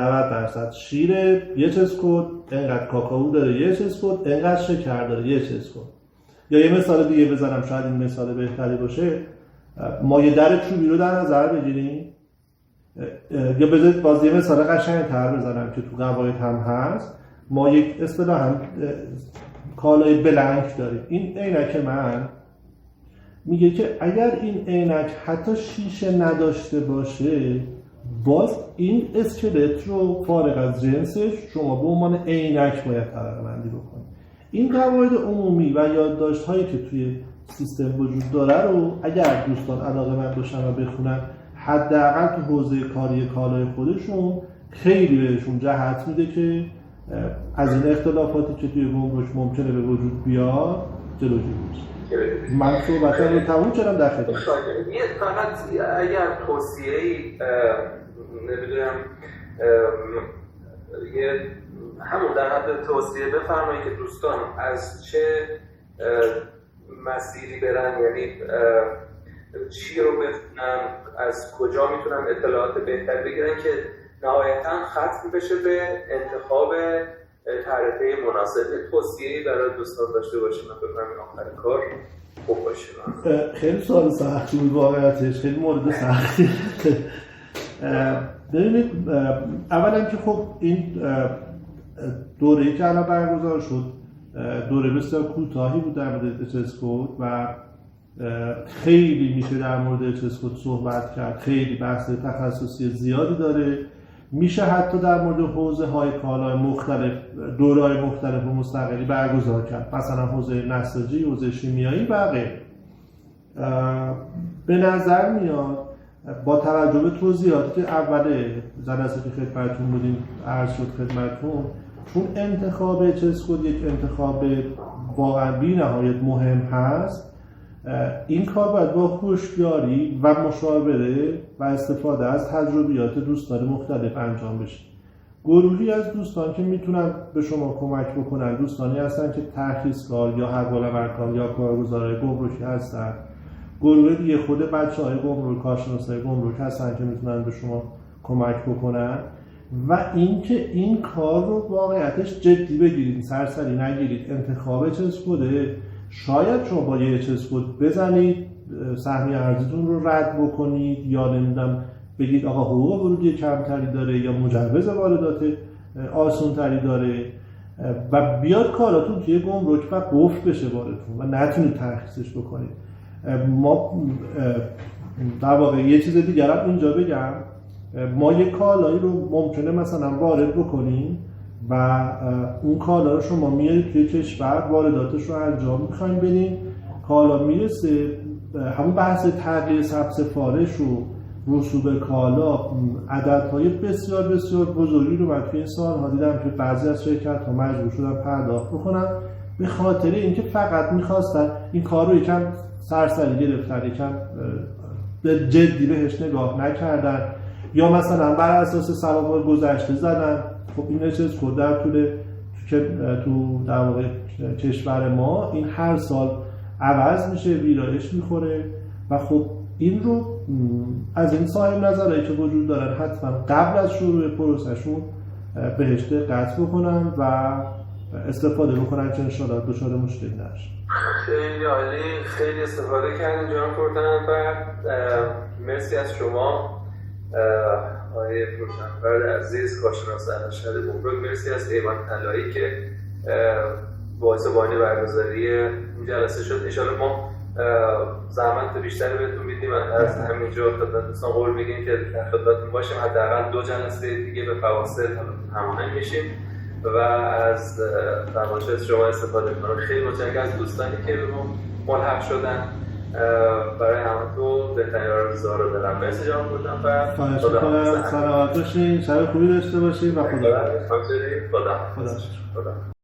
90% شیره یه چسکود، اینقدر کاکائو داره یه چسکود، اینقدر شکر داره یه چسکود. یا یه مثال دیگه بزنم شاید این مثال بهتری باشه. ما یه در چوبی رو در نظر بگیریم، یا بذارید باز یه مثال قشنگ‌تر بزنم که تو قواعد هم هست. ما یک اصطلاحاً کالای بلنک داریم. این عینک من میگه که اگر این عینک حتی شیشه نداشته باشه، باز این اسکلت رو فارغ از جنسش شما به عنوان عینک باید طبقه بندی بکنید. این قواعد عمومی و یادداشت‌هایی که توی سیستم وجود داره رو اگر دوستان علاقه‌مند باشن و بخونن، حداقل تو حوزه کاری کالای خودشون خیلی بهشون جهت میده که از این اختلافاتی که توی گمرک ممکنه به وجود بیاد جلوگیری بشه. من صحبتم رو تموم کردم در خدمت. یه فقط اگر توصیه‌ای نمیدونم یه همون در حد توصیه بفرمایید که دوستان از چه مسیری برن، یعنی چی رو بخونن، از کجا میتونن اطلاعات بهتر بگیرن که نهایتاً ختم بشه به انتخاب تعرفه مناسب. توصیه‌ای برای دوستان داشته باشیم و بفرمایید آخر کار خوب باشه. خیلی سوال سختی بود واقعیتش، خیلی مورد سختی. ببینید اولا که خب این دوره‌ای که الان برگزار شد دوره بسیار کوتاهی بود در مورد اچسکود و خیلی میشه در مورد اچسکود صحبت کرد، خیلی بحث تخصصی زیادی داره، میشه حتی در مورد حوزه های کالای مختلف دوره‌های مختلف و مستقلی برگزار کرد، مثلا حوزه نساجی، حوزه شیمیایی و غیره. به نظر میاد با توجه به توضیحاتی که اول جلسه که خدمتتون بودیم عرض شد خدمتتون، چون انتخاب اچسکود یک انتخاب واقعا بی‌نهایت مهم هست، این کار باید با هوشیاری و مشاوره و استفاده از تجربیات دوستان مختلف انجام بشه. گروهی از دوستان که میتونن به شما کمک بکنن دوستانی هستن که ترخیصکار یا حواله‌ورکار یا کارگزارای گمرکی هستن. گروه دیگه خود بچه‌های گمرک، کارشناسای گمرک هستن که میتونن به شما کمک بکنن و اینکه این کار رو واقعیتش جدی بگیرید، سرسری نگیرید. انتخاب اچسکوده، شاید شما با یه اچسکود بزنید سهمیه ارزیتون رو رد بکنید یا نمیدونم بگید آقا حقوق ورودی کمتری داره یا مجوز واردات آسان‌تری داره و بیاد کاراتون توی گمرک و قفل بشه باردتون و نتونید ترخیصش بکنید. ما در واقع یه چیز دیگر هم اینجا بگم، ما یه کالایی رو ممکنه مثلا وارد بکنیم و اون کالا رو شما میارید توی کشور، وارداتش رو انجام میخواین بدین، کالا میرسه، همون بحث تغییر ثبت سفارش و رسوب کالا عددهای بسیار بسیار بزرگی رو من توی این سال‌ها دیدم که بعضی از شرکت‌ها مجبور شدن پرداخت بکنن به خاطر اینکه فقط میخواستن این کار رو یکم سرسری گرفتن، یکم جدی بهش نگاه نکردن یا مثلا بر اساس سوابق گذشته زدن. خب این اچسکود در تو در واقع کشور ما این هر سال عوض میشه، ویرایش میخوره و خب این رو از این صاحب نظرهایی که وجود دارن حتما قبل از شروع پروسهشون بهش دقت بکنن و استفاده بکنن که انشاءالله دچار مشکل نشه. خیلی عالی، خیلی استفاده کردن جناب کوردن و مرسی از شما آقای پروفسور عزیز کارشناس ارشد گمرک، مرسی از پیمان طلایی که باعث بانی برگزاری این جلسه شد. ان شاءالله ما زحمت بیشتری بهتون میدیم و از همینجا خدمت دوستان قول میگیم که در خدمتتون باشیم، حداقل 2 جلسه دیگه به فواصل هماهنگ میشیم و از فرمایشات شما استفاده کنم. خیلی متشکرم از دوستانی که به ما ملحق شدن، برای همتون بهترین آرزوها رو دارم. مرسی جناب کوردن و خواهش می‌کنم سلامت باشین، شب خوبی داشته باشین و خدا. خدا.